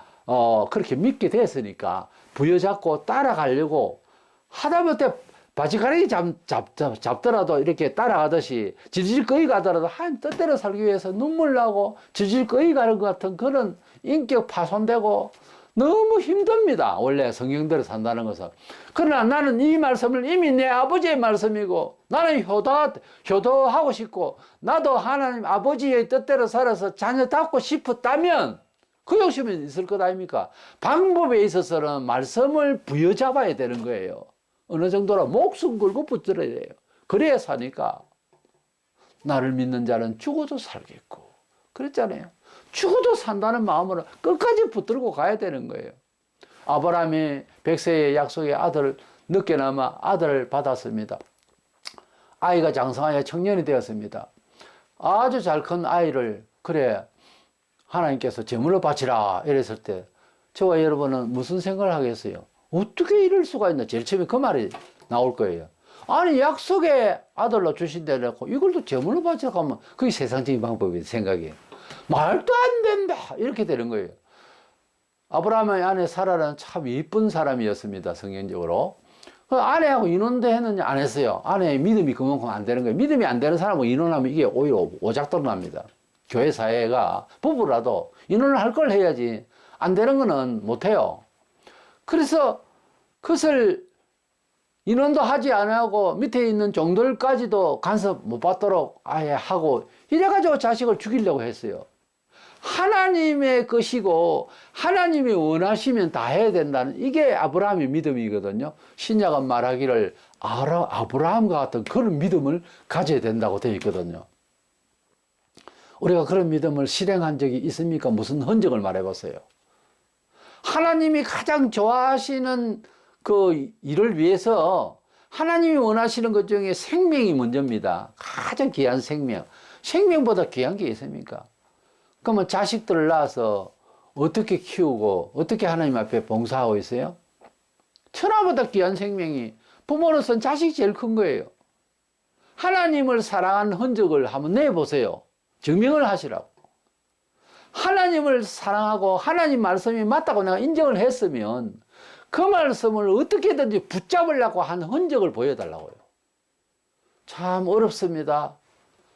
그렇게 믿게 됐으니까 부여잡고 따라가려고 하다못해 바지가랑이 잡더라도 이렇게 따라가듯이 질질 끌이 가더라도 한 뜻대로 살기 위해서 눈물 나고 질질 끌이 가는 것 같은 그런 인격 파손되고 너무 힘듭니다. 원래 성경대로 산다는 것은. 그러나 나는 이 말씀을 이미 내 아버지의 말씀이고 나는 효도하고 싶고 나도 하나님 아버지의 뜻대로 살아서 자녀답고 싶었다면 그 욕심은 있을 것 아닙니까? 방법에 있어서는 말씀을 부여잡아야 되는 거예요. 어느 정도로 목숨 걸고 붙들어야 돼요. 그래야 사니까 나를 믿는 자는 죽어도 살겠고 그랬잖아요. 죽어도 산다는 마음으로 끝까지 붙들고 가야 되는 거예요. 아브라함이 100세의 약속의 아들 늦게나마 아들을 받았습니다. 아이가 장성하여 청년이 되었습니다. 아주 잘 큰 아이를 그래 하나님께서 제물로 바치라 이랬을 때 저와 여러분은 무슨 생각을 하겠어요? 어떻게 이럴 수가 있나? 제일 처음에 그 말이 나올 거예요. 아니 약속의 아들로 주신다 해놓고 이걸 또 제물로 바치라고 하면 그게 세상적인 방법이에요. 생각이. 말도 안 된다 이렇게 되는 거예요. 아브라함의 아내 사라는 참 이쁜 사람이었습니다. 성경적으로. 그 아내하고 이혼도 했느냐? 안 했어요. 아내의 믿음이 그만큼 안 되는 거예요. 믿음이 안 되는 사람은 이혼하면 이게 오히려 오작도로 납니다. 교회 사회가 부부라도 이혼을 할 걸 해야지 안 되는 거는 못 해요. 그래서 그것을 인원도 하지 않고 밑에 있는 종들까지도 간섭 못 받도록 아예 하고 이래가지고 자식을 죽이려고 했어요. 하나님의 것이고 하나님이 원하시면 다 해야 된다는 이게 아브라함의 믿음이거든요. 신약은 말하기를 아브라함과 같은 그런 믿음을 가져야 된다고 되어 있거든요. 우리가 그런 믿음을 실행한 적이 있습니까? 무슨 흔적을 말해보세요. 하나님이 가장 좋아하시는 그 일을 위해서 하나님이 원하시는 것 중에 생명이 먼저입니다. 가장 귀한 생명. 생명보다 귀한 게 있습니까? 그러면 자식들을 낳아서 어떻게 키우고 어떻게 하나님 앞에 봉사하고 있어요? 천하보다 귀한 생명이 부모로서는 자식이 제일 큰 거예요. 하나님을 사랑하는 흔적을 한번 내보세요. 증명을 하시라고. 하나님을 사랑하고 하나님 말씀이 맞다고 내가 인정을 했으면 그 말씀을 어떻게든지 붙잡으려고 하는 흔적을 보여달라고요. 참 어렵습니다.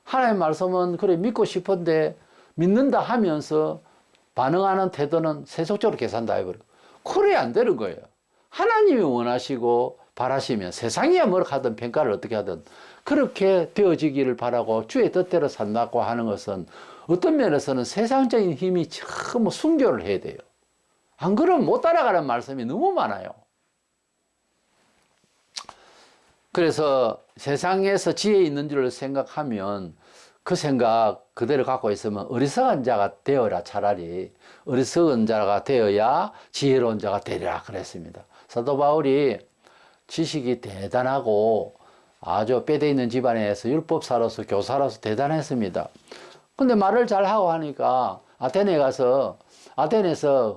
하나님 말씀은 그래 믿고 싶은데 믿는다 하면서 반응하는 태도는 세속적으로 계산다 해버리고 그래야 안 되는 거예요. 하나님이 원하시고 바라시면 세상이야 뭐라 하든 평가를 어떻게 하든 그렇게 되어지기를 바라고 주의 뜻대로 산다고 하는 것은 어떤 면에서는 세상적인 힘이 전부 순교를 해야 돼요. 안 그러면 못 따라가는 말씀이 너무 많아요. 그래서 세상에서 지혜 있는 줄을 생각하면 그 생각 그대로 갖고 있으면 어리석은 자가 되어라. 차라리 어리석은 자가 되어야 지혜로운 자가 되리라 그랬습니다. 사도 바울이 지식이 대단하고 아주 빼대 있는 집안에서 율법사로서 교사로서 대단했습니다. 근데 말을 잘하고 하니까 아테네에서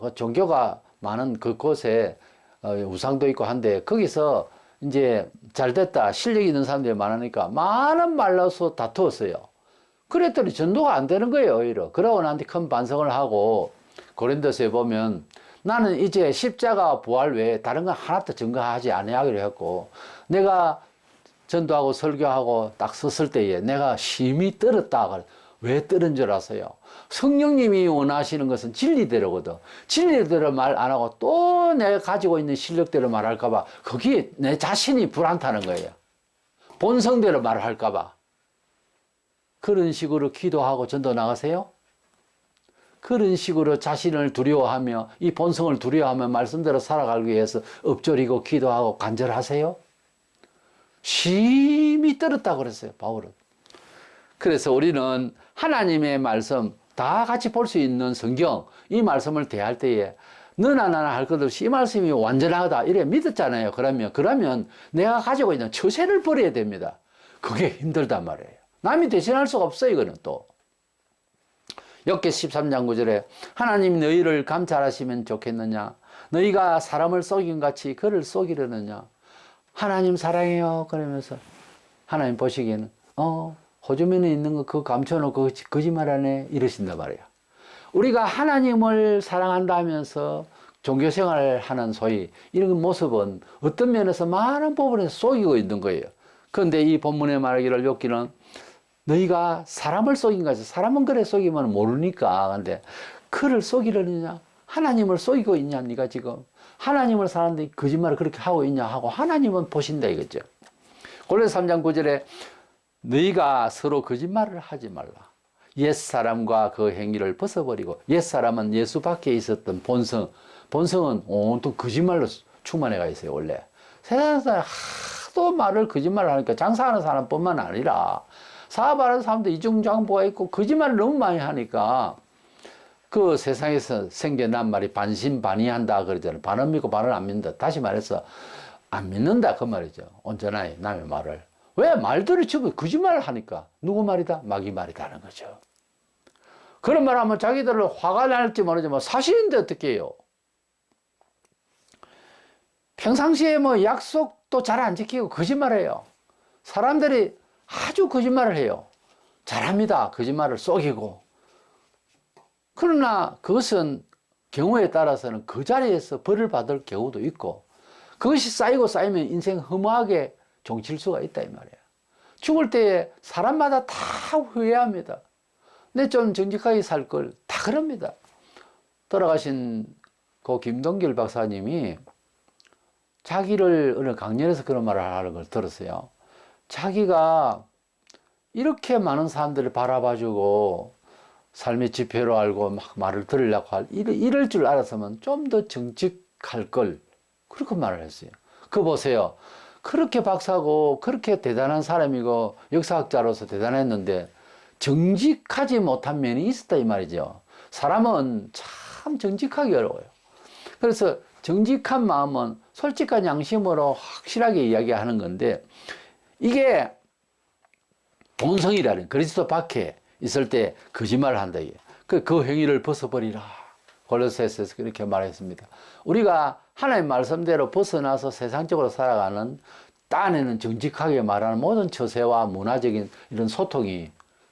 그 종교가 많은 그곳에 우상도 있고 한데 거기서 이제 잘됐다 실력 있는 사람들이 많으니까 많은 말로서 다투었어요. 그랬더니 전도가 안 되는 거예요. 오히려. 그러고 나한테 큰 반성을 하고 고린도서에 보면 나는 이제 십자가 부활 외에 다른 건 하나도 증거하지 아니하기로 했고 내가 전도하고 설교하고 딱 섰을 때에 내가 심히 떨었다. 왜 떨은 줄 아세요? 성령님이 원하시는 것은 진리대로거든. 진리대로 말 안 하고 또 내가 가지고 있는 실력대로 말할까봐 거기에 내 자신이 불안타는 거예요. 본성대로 말할까봐. 그런 식으로 기도하고 전도 나가세요? 그런 식으로 자신을 두려워하며 이 본성을 두려워하며 말씀대로 살아가기 위해서 엎조리고 기도하고 간절하세요? 심히 떨었다고 그랬어요, 바울은. 그래서 우리는 하나님의 말씀 다 같이 볼 수 있는 성경 이 말씀을 대할 때에 너나 나나 할 것 없이 이 말씀이 완전하다 이래 믿었잖아요. 그러면 내가 가지고 있는 처세를 버려야 됩니다. 그게 힘들단 말이에요. 남이 대신할 수가 없어요. 이거는 또 욥기 13장 9절에 하나님 너희를 감찰하시면 좋겠느냐 너희가 사람을 속인 같이 그를 속이려느냐 하나님 사랑해요 그러면서 하나님 보시기에는 호주머니에 있는 거 그거 감춰놓고 거짓말하네 이러신단 말이야. 우리가 하나님을 사랑한다면서 종교 생활을 하는 소위 이런 모습은 어떤 면에서 많은 부분에서 속이고 있는 거예요. 그런데 이 본문에 말하기를 욥기는 너희가 사람을 속인 거지. 사람은 그래 속이면 모르니까. 근데 그를 속이려느냐? 하나님을 속이고 있냐? 네가 지금 하나님을 사는데 거짓말을 그렇게 하고 있냐 하고 하나님은 보신다 이거죠. 골로새 3장 9절에 너희가 서로 거짓말을 하지 말라. 옛사람과 그 행위를 벗어버리고, 옛사람은 예수 밖에 있었던 본성은 온통 거짓말로 충만해가 있어요. 원래 세상에서 하도 말을 거짓말을 하니까 장사하는 사람뿐만 아니라 사업하는 사람도 이중장보가 있고 거짓말을 너무 많이 하니까 그 세상에서 생겨난 말이 반신반의한다 그러잖아요. 반은 믿고 반은 안 믿는다. 다시 말해서 안 믿는다 그 말이죠. 온전하게 남의 말을. 왜? 말들이 전부 거짓말을 하니까. 누구 말이다? 마귀 말이다는 거죠. 그런 말 하면 자기들을 화가 날지 모르지만 사실인데 어떻게 해요? 평상시에 뭐 약속도 잘 안 지키고 거짓말해요. 사람들이 아주 거짓말을 해요. 잘합니다. 거짓말을 속이고. 그러나 그것은 경우에 따라서는 그 자리에서 벌을 받을 경우도 있고, 그것이 쌓이고 쌓이면 인생 허무하게 종칠 수가 있다 이 말이에요. 죽을 때에 사람마다 다 후회합니다. 근데 좀 정직하게 살 걸 다 그럽니다. 돌아가신 그 김동길 박사님이 자기를 어느 강연에서 그런 말을 하는 걸 들었어요. 자기가 이렇게 많은 사람들을 바라봐주고 삶의 지표로 알고 막 말을 들으려고 이럴 줄 알았으면 좀 더 정직할 걸, 그렇게 말을 했어요. 그거 보세요. 그렇게 박사고 그렇게 대단한 사람이고 역사학자로서 대단했는데 정직하지 못한 면이 있었다 이 말이죠. 사람은 참 정직하기 어려워요. 그래서 정직한 마음은 솔직한 양심으로 확실하게 이야기하는 건데, 이게 본성이라는 그리스도 밖에 있을 때 거짓말을 한다 이게. 그 행위를 벗어버리라. 골로새서에서 그렇게 말했습니다. 우리가 하나님 말씀대로 벗어나서 세상적으로 살아가는, 딴에는 정직하게 말하는 모든 처세와 문화적인 이런 소통이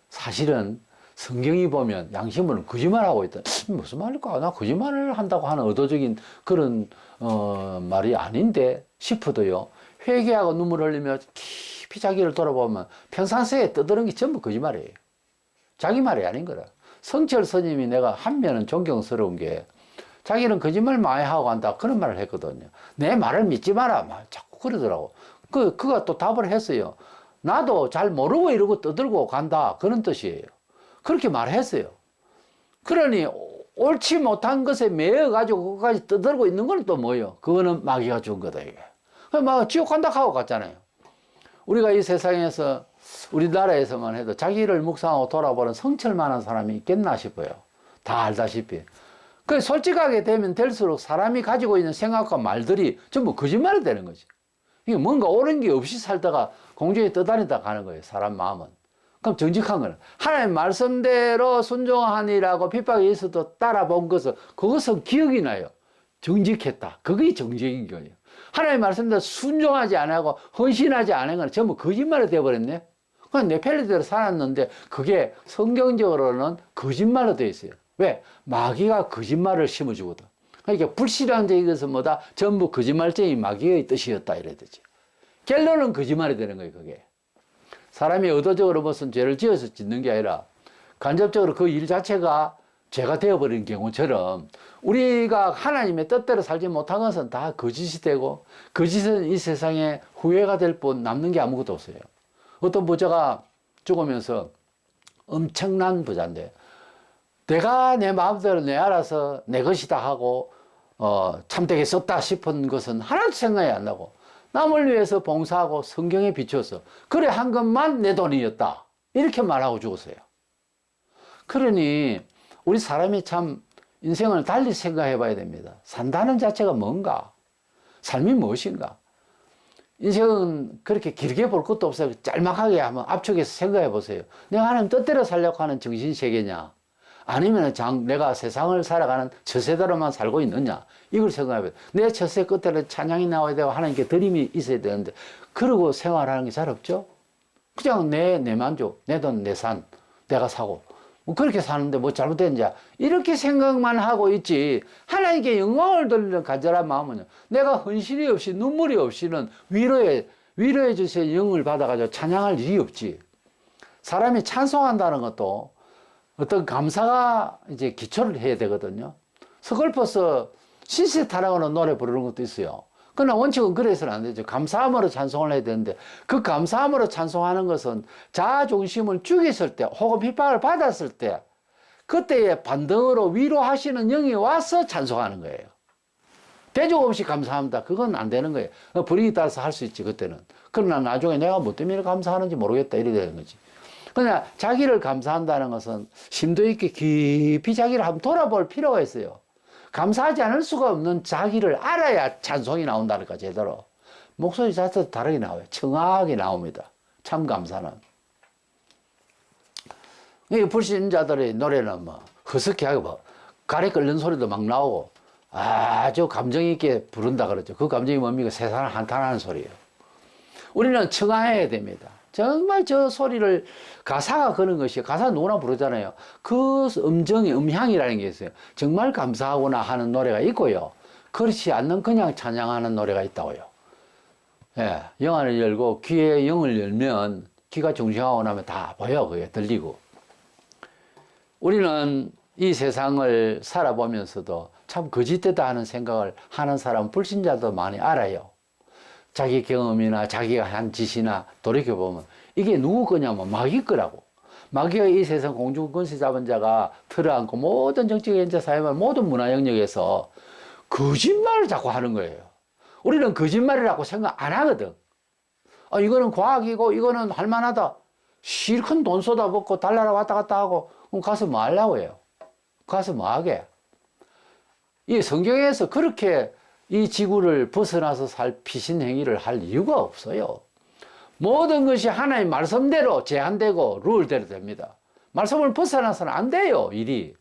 사실은 성경이 보면 양심으로는 거짓말하고 있다. 무슨 말일까? 나 거짓말을 한다고 하는 의도적인 그런 말이 아닌데 싶어도요. 회개하고 눈물 흘리며 깊이 자기를 돌아보면 평상시에 떠드는 게 전부 거짓말이에요. 자기 말이 아닌 거라. 성철 스님이 내가 한면은 존경스러운 게, 자기는 거짓말 많이 하고 한다 그런 말을 했거든요. 내 말을 믿지 마라 막 자꾸 그러더라고. 그가 또 답을 했어요. 나도 잘 모르고 이러고 떠들고 간다 그런 뜻이에요. 그렇게 말했어요. 그러니 옳지 못한 것에 매여 가지고 그까지 떠들고 있는 건 또 뭐예요? 그거는 마귀가 준 거다 이게. 막 지옥 간다 하고 갔잖아요. 우리가 이 세상에서 우리나라에서만 해도 자기를 묵상하고 돌아보는 성철만한 사람이 있겠나 싶어요. 다 알다시피. 그 솔직하게 되면 될수록 사람이 가지고 있는 생각과 말들이 전부 거짓말이 되는 거지. 이게 뭔가 옳은 게 없이 살다가 공중에 떠다니다 가는 거예요. 사람 마음은. 그럼 정직한 거는 하나님 말씀대로 순종하니라고 핍박이 있어도 따라본 것은, 그것은 기억이 나요. 정직했다. 그게 정직인 거예요. 하나님 말씀대로 순종하지 않고 헌신하지 않은 건 전부 거짓말이 되어버렸네. 그냥 내 편리대로 살았는데 그게 성경적으로는 거짓말로 되어 있어요. 왜? 마귀가 거짓말을 심어주거든. 그러니까 불신앙적인 것은 뭐다? 전부 거짓말쟁이 마귀의 뜻이었다 이래야 되지. 결론은 거짓말이 되는 거예요. 그게 사람이 의도적으로 무슨 죄를 지어서 짓는 게 아니라 간접적으로 그 일 자체가 죄가 되어버린 경우처럼, 우리가 하나님의 뜻대로 살지 못한 것은 다 거짓이 되고, 거짓은 이 세상에 후회가 될 뿐 남는 게 아무것도 없어요. 어떤 부자가 죽으면서, 엄청난 부자인데 내가 내 마음대로 내 알아서 내 것이다 하고 참되게 썼다 싶은 것은 하나도 생각이 안 나고, 남을 위해서 봉사하고 성경에 비춰서 그래 한 것만 내 돈이었다 이렇게 말하고 죽었어요. 그러니 우리 사람이 참 인생을 달리 생각해 봐야 됩니다. 산다는 자체가 뭔가, 삶이 무엇인가. 인생은 그렇게 길게 볼 것도 없어요. 짤막하게 한번 압축해서 생각해 보세요. 내가 하나님 뜻대로 살려고 하는 정신세계냐, 아니면 내가 세상을 살아가는 처세대로만 살고 있느냐, 이걸 생각해 봐요. 내 처세 끝에는 찬양이 나와야 되고 하나님께 드림이 있어야 되는데 그러고 생활하는 게 잘 없죠. 그냥 내 만족, 내 돈, 내 산, 내가 사고, 뭐 그렇게 사는데 뭐 잘못됐는지 이렇게 생각만 하고 있지 하나님께 영광을 돌리는 간절한 마음은요 내가 헌신이 없이 눈물이 없이는 위로해 주세요 영을 받아가지고 찬양할 일이 없지. 사람이 찬송한다는 것도 어떤 감사가 이제 기초를 해야 되거든요. 서글퍼서 신세타락으로 노래 부르는 것도 있어요. 그러나 원칙은 그래서는 안 되죠. 감사함으로 찬송을 해야 되는데 그 감사함으로 찬송하는 것은 자존심을 죽였을 때 혹은 핍박을 받았을 때 그때의 반등으로 위로하시는 영이 와서 찬송하는 거예요. 대적 없이 감사합니다. 그건 안 되는 거예요. 분위기 따라서 할 수 있지 그때는. 그러나 나중에 내가 뭐 때문에 감사하는지 모르겠다 이래 되는 거지. 그러나 자기를 감사한다는 것은 심도 있게 깊이 자기를 한번 돌아볼 필요가 있어요. 감사하지 않을 수가 없는 자기를 알아야 찬송이 나온다니까 제대로. 목소리 자체도 다르게 나와요. 청아하게 나옵니다. 참 감사는. 이 불신자들의 노래는 뭐 허스키하게 뭐 가래 끓는 소리도 막 나오고 아주 감정 있게 부른다 그러죠. 그 감정이 뭡니까? 세상을 한탄하는 소리예요. 우리는 청아해야 됩니다. 정말 저 소리를 가사가 그런 것이 가사 누구나 부르잖아요. 그 음정이 음향이라는 게 있어요. 정말 감사하구나 하는 노래가 있고요. 그렇지 않는 그냥 찬양하는 노래가 있다고요. 예, 영안을 열고 귀에 영을 열면 귀가 중심하고 나면 다 보여. 그게 들리고. 우리는 이 세상을 살아보면서도 참 거짓되다 하는 생각을 하는 사람 불신자도 많이 알아요. 자기 경험이나 자기가 한 짓이나 돌이켜보면 이게 누구 거냐면 마귀 거라고. 마귀가 이 세상 공중 권세 잡은 자가 틀어안고 모든 정치적 현재 사회만 모든 문화 영역에서 거짓말을 자꾸 하는 거예요. 우리는 거짓말이라고 생각 안 하거든. 이거는 과학이고 이거는 할만하다. 실컷 돈 쏟아붓고 달나라 왔다 갔다 하고 그럼 가서 뭐 하려고 해요? 가서 뭐 하게? 이 성경에서 그렇게 이 지구를 벗어나서 살 피신 행위를 할 이유가 없어요. 모든 것이 하나님 말씀대로 제한되고 룰대로 됩니다. 말씀을 벗어나서는 안 돼요, 일이.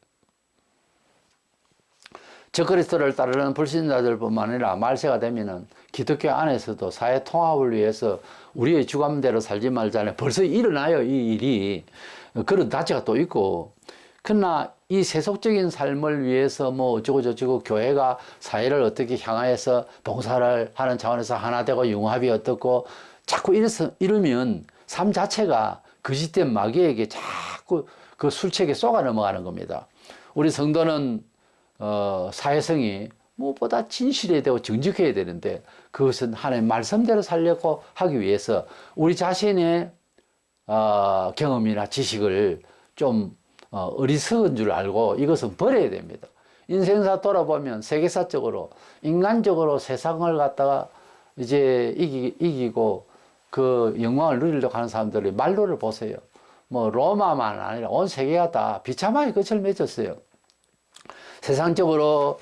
적그리스도를 따르는 불신자들뿐만 아니라 말세가 되면은 기독교 안에서도 사회 통합을 위해서 우리의 주관대로 살지 말자네 벌써 일어나요, 이 일이. 그런 다치가 또 있고. 그러나 이 세속적인 삶을 위해서 뭐 어쩌고 저쩌고 교회가 사회를 어떻게 향하여서 봉사를 하는 차원에서 하나 되고 융합이 어떻고 자꾸 이러면 삶 자체가 거짓된 마귀에게 자꾸 그 술책에 쏘가 넘어가는 겁니다. 우리 성도는 사회성이 무엇보다 진실해야 되고 정직해야 되는데 그것은 하나님 말씀대로 살려고 하기 위해서 우리 자신의 경험이나 지식을 좀 어리석은 줄 알고 이것은 버려야 됩니다. 인생사 돌아보면 세계사적으로 인간적으로 세상을 갖다가 이제 이기고 그 영광을 누리려고 하는 사람들의 말로를 보세요. 뭐 로마만 아니라 온 세계가 다 비참하게 끝을 맺었어요. 세상적으로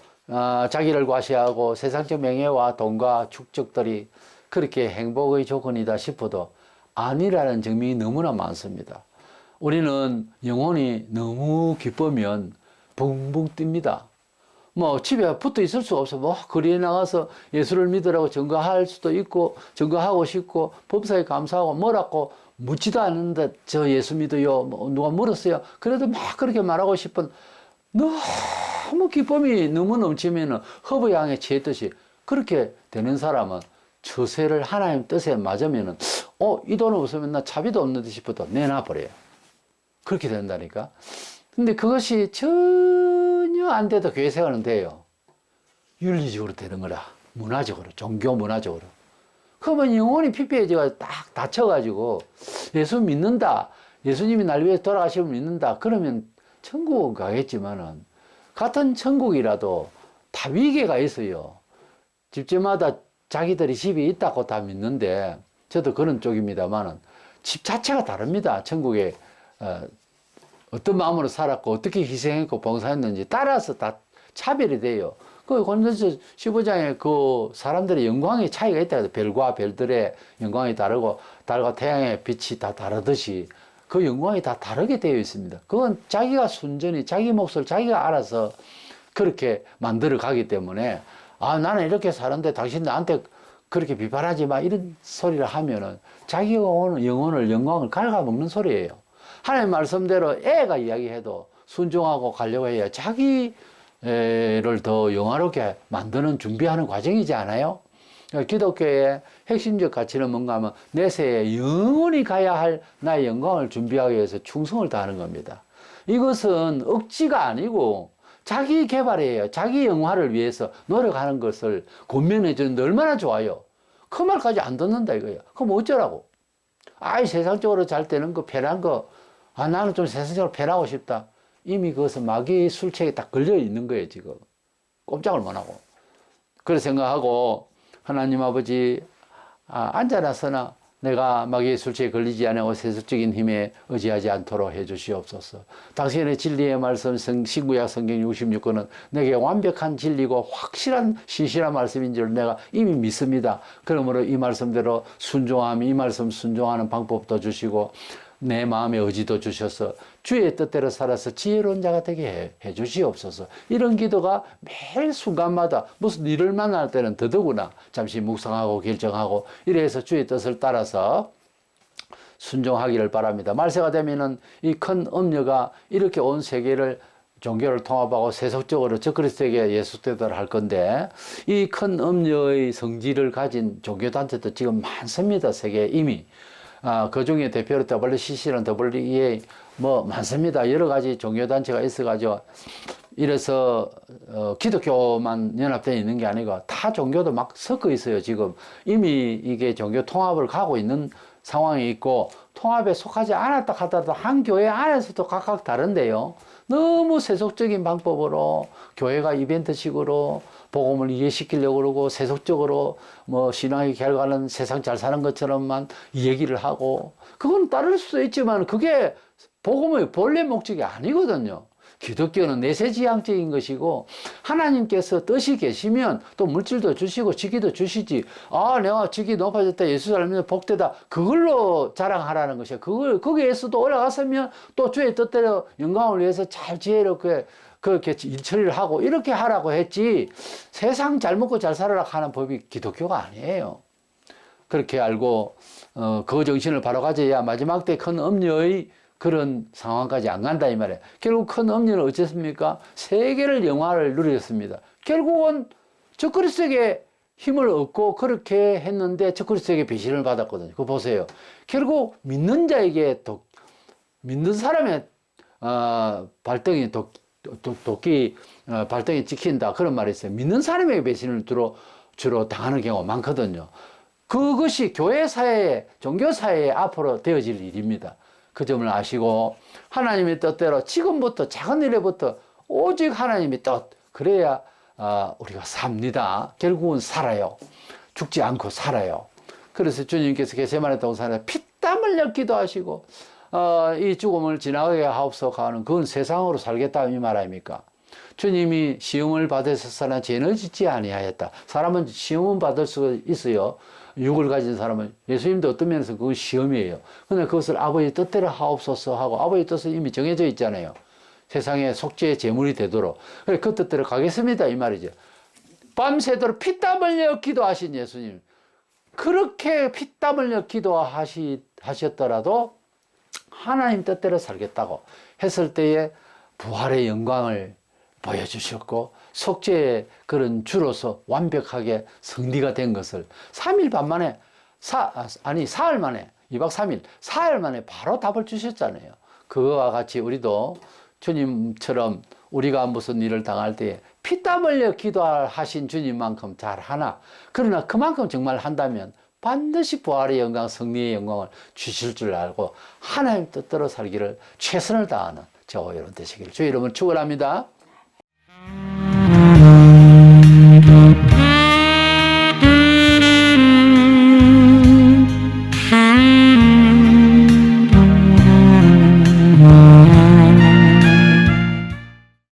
자기를 과시하고 세상적 명예와 돈과 축적들이 그렇게 행복의 조건이다 싶어도 아니라는 증명이 너무나 많습니다. 우리는 영혼이 너무 기쁘면 붕붕 뜹니다. 뭐 집에 붙어 있을 수가 없어. 뭐 거리에 나가서 예수를 믿으라고 증거할 수도 있고 증거하고 싶고 법사에 감사하고 뭐라고 묻지도 않는데 저 예수 믿어요. 뭐 누가 물었어요. 그래도 막 그렇게 말하고 싶은 너무 기쁨이 너무 넘치면 허브양에 취했듯이 그렇게 되는 사람은 처세를 하나님 뜻에 맞으면은 이 돈 없으면 나 차비도 없는데 싶어도 내놔버려요. 그렇게 된다니까. 근데 그것이 전혀 안 돼도 교회 생활은 돼요. 윤리적으로 되는 거라. 문화적으로, 종교 문화적으로. 그러면 영혼이 피폐해져가 딱 다쳐가지고 예수 믿는다. 예수님이 날 위해 돌아가시면 믿는다. 그러면 천국은 가겠지만은 같은 천국이라도 다 위계가 있어요. 집집마다 자기들이 집이 있다고 다 믿는데 저도 그런 쪽입니다만은 집 자체가 다릅니다. 천국에 어떤 마음으로 살았고 어떻게 희생했고 봉사했는지 따라서 다 차별이 돼요. 그 고린도서 15장에 그 사람들의 영광의 차이가 있다. 별과 별들의 영광이 다르고 달과 태양의 빛이 다 다르듯이 그 영광이 다 다르게 되어 있습니다. 그건 자기가 순전히 자기 몫을 자기가 알아서 그렇게 만들어 가기 때문에 나는 이렇게 사는데 당신 나한테 그렇게 비판하지 마 이런 소리를 하면은 자기가 오는 영혼을 영광을 갉아먹는 소리예요. 하나님 말씀대로 애가 이야기해도 순종하고 가려고 해야 자기를 더 영화롭게 만드는 준비하는 과정이지 않아요? 기독교의 핵심적 가치는 뭔가 하면 내세에 영원히 가야 할 나의 영광을 준비하기 위해서 충성을 다하는 겁니다. 이것은 억지가 아니고 자기 개발이에요. 자기 영화를 위해서 노력하는 것을 권면해 주는데 얼마나 좋아요. 그 말까지 안 듣는다 이거예요. 그럼 어쩌라고? 아이 세상적으로 잘 되는 거 편한 거, 아 나는 좀 세상적으로 편하고 싶다. 이미 그것은 마귀 술책에 딱 걸려 있는 거예요 지금. 꼼짝을 못 하고. 그래 생각하고 하나님 아버지, 앉아나서나 내가 마귀의 술책에 걸리지 않고 세속적인 힘에 의지하지 않도록 해 주시옵소서. 당신의 진리의 말씀 신구약 성경 66권은 내게 완벽한 진리고 확실한 신실한 말씀인 줄 내가 이미 믿습니다. 그러므로 이 말씀대로 순종함, 이 말씀 순종하는 방법도 주시고 내 마음의 의지도 주셔서 주의 뜻대로 살아서 지혜로운 자가 되게 해 주시옵소서. 이런 기도가 매일 순간마다 무슨 일을 만날 때는 더더구나 잠시 묵상하고 결정하고 이래서 주의 뜻을 따라서 순종하기를 바랍니다. 말세가 되면은 이 큰 음녀가 이렇게 온 세계를 종교를 통합하고 세속적으로 적그리스도에게 예수되도록 할 건데 이 큰 음녀의 성질을 가진 종교단체도 지금 많습니다. 세계에 이미. 그 중에 대표로 WCC는 WEA 뭐 많습니다. 여러 가지 종교단체가 있어가지고 이래서 기독교만 연합되어 있는 게 아니고 타 종교도 막 섞어 있어요. 지금 이미 이게 종교 통합을 가고 있는 상황이 있고 통합에 속하지 않았다 하더라도 한 교회 안에서도 각각 다른데요. 너무 세속적인 방법으로 교회가 이벤트식으로 복음을 이해시키려고 그러고 세속적으로 뭐 신앙의 결과는 세상 잘 사는 것처럼만 얘기를 하고 그건 따를 수도 있지만 그게 복음의 본래 목적이 아니거든요. 기독교는 내세지향적인 것이고 하나님께서 뜻이 계시면 또 물질도 주시고 직위도 주시지. 내가 직위 높아졌다 예수 닮으면 복되다 그걸로 자랑하라는 것이야. 거기에서도 올라갔으면 또 주의 뜻대로 영광을 위해서 잘 지혜롭게 그렇게 일처리를 하고 이렇게 하라고 했지 세상 잘 먹고 잘 살아라 하는 법이 기독교가 아니에요. 그렇게 알고 그 정신을 바로 가져야 마지막 때 큰 음료의 그런 상황까지 안 간다 이 말이에요. 결국 큰 음료는 어쨌습니까? 세계를 영화를 누렸습니다. 결국은 적그리스도에게 힘을 얻고 그렇게 했는데 적그리스도에게 배신을 받았거든요. 그거 보세요. 결국 믿는 자에게 믿는 사람의 발등이 도끼 발등에 찍힌다 그런 말이 있어요. 믿는 사람에게 배신을 주로 당하는 경우가 많거든요. 그것이 교회 사회에 종교 사회에 앞으로 되어질 일입니다. 그 점을 아시고 하나님의 뜻대로 지금부터 작은 일에부터 오직 하나님의 뜻 그래야 우리가 삽니다. 결국은 살아요. 죽지 않고 살아요. 그래서 주님께서 겟세마네 동산에 피땀 흘려 기도하시고 이 죽음을 지나가게 하옵소서 하는 그건 세상으로 살겠다 이 말 아닙니까? 주님이 시험을 받으셨으나 죄는 짓지 아니하였다. 사람은 시험은 받을 수 있어요. 육을 가진 사람은 예수님도 어떤 면에서 그건 시험이에요. 근데 그것을 아버지 뜻대로 하옵소서 하고 아버지 뜻은 이미 정해져 있잖아요. 세상에 속죄의 제물이 되도록. 그래 그 뜻대로 가겠습니다 이 말이죠. 밤새도록 피땀 흘려 기도하신 예수님. 그렇게 피땀 흘려 기도하셨더라도 하나님 뜻대로 살겠다고 했을 때에 부활의 영광을 보여주셨고 속죄의 그런 주로서 완벽하게 성리가 된 것을 3일 반 만에 사흘 만에 2박 3일 사흘 만에 바로 답을 주셨잖아요. 그거와 같이 우리도 주님처럼 우리가 무슨 일을 당할 때에 피땀 흘려 기도하신 주님만큼 잘하나 그러나 그만큼 정말 한다면 반드시 부활의 영광 승리의 영광을 주실 줄 알고 하나님 뜻대로 살기를 최선을 다하는 저와 여러분 되시기를 주의 이름으로 축원합니다.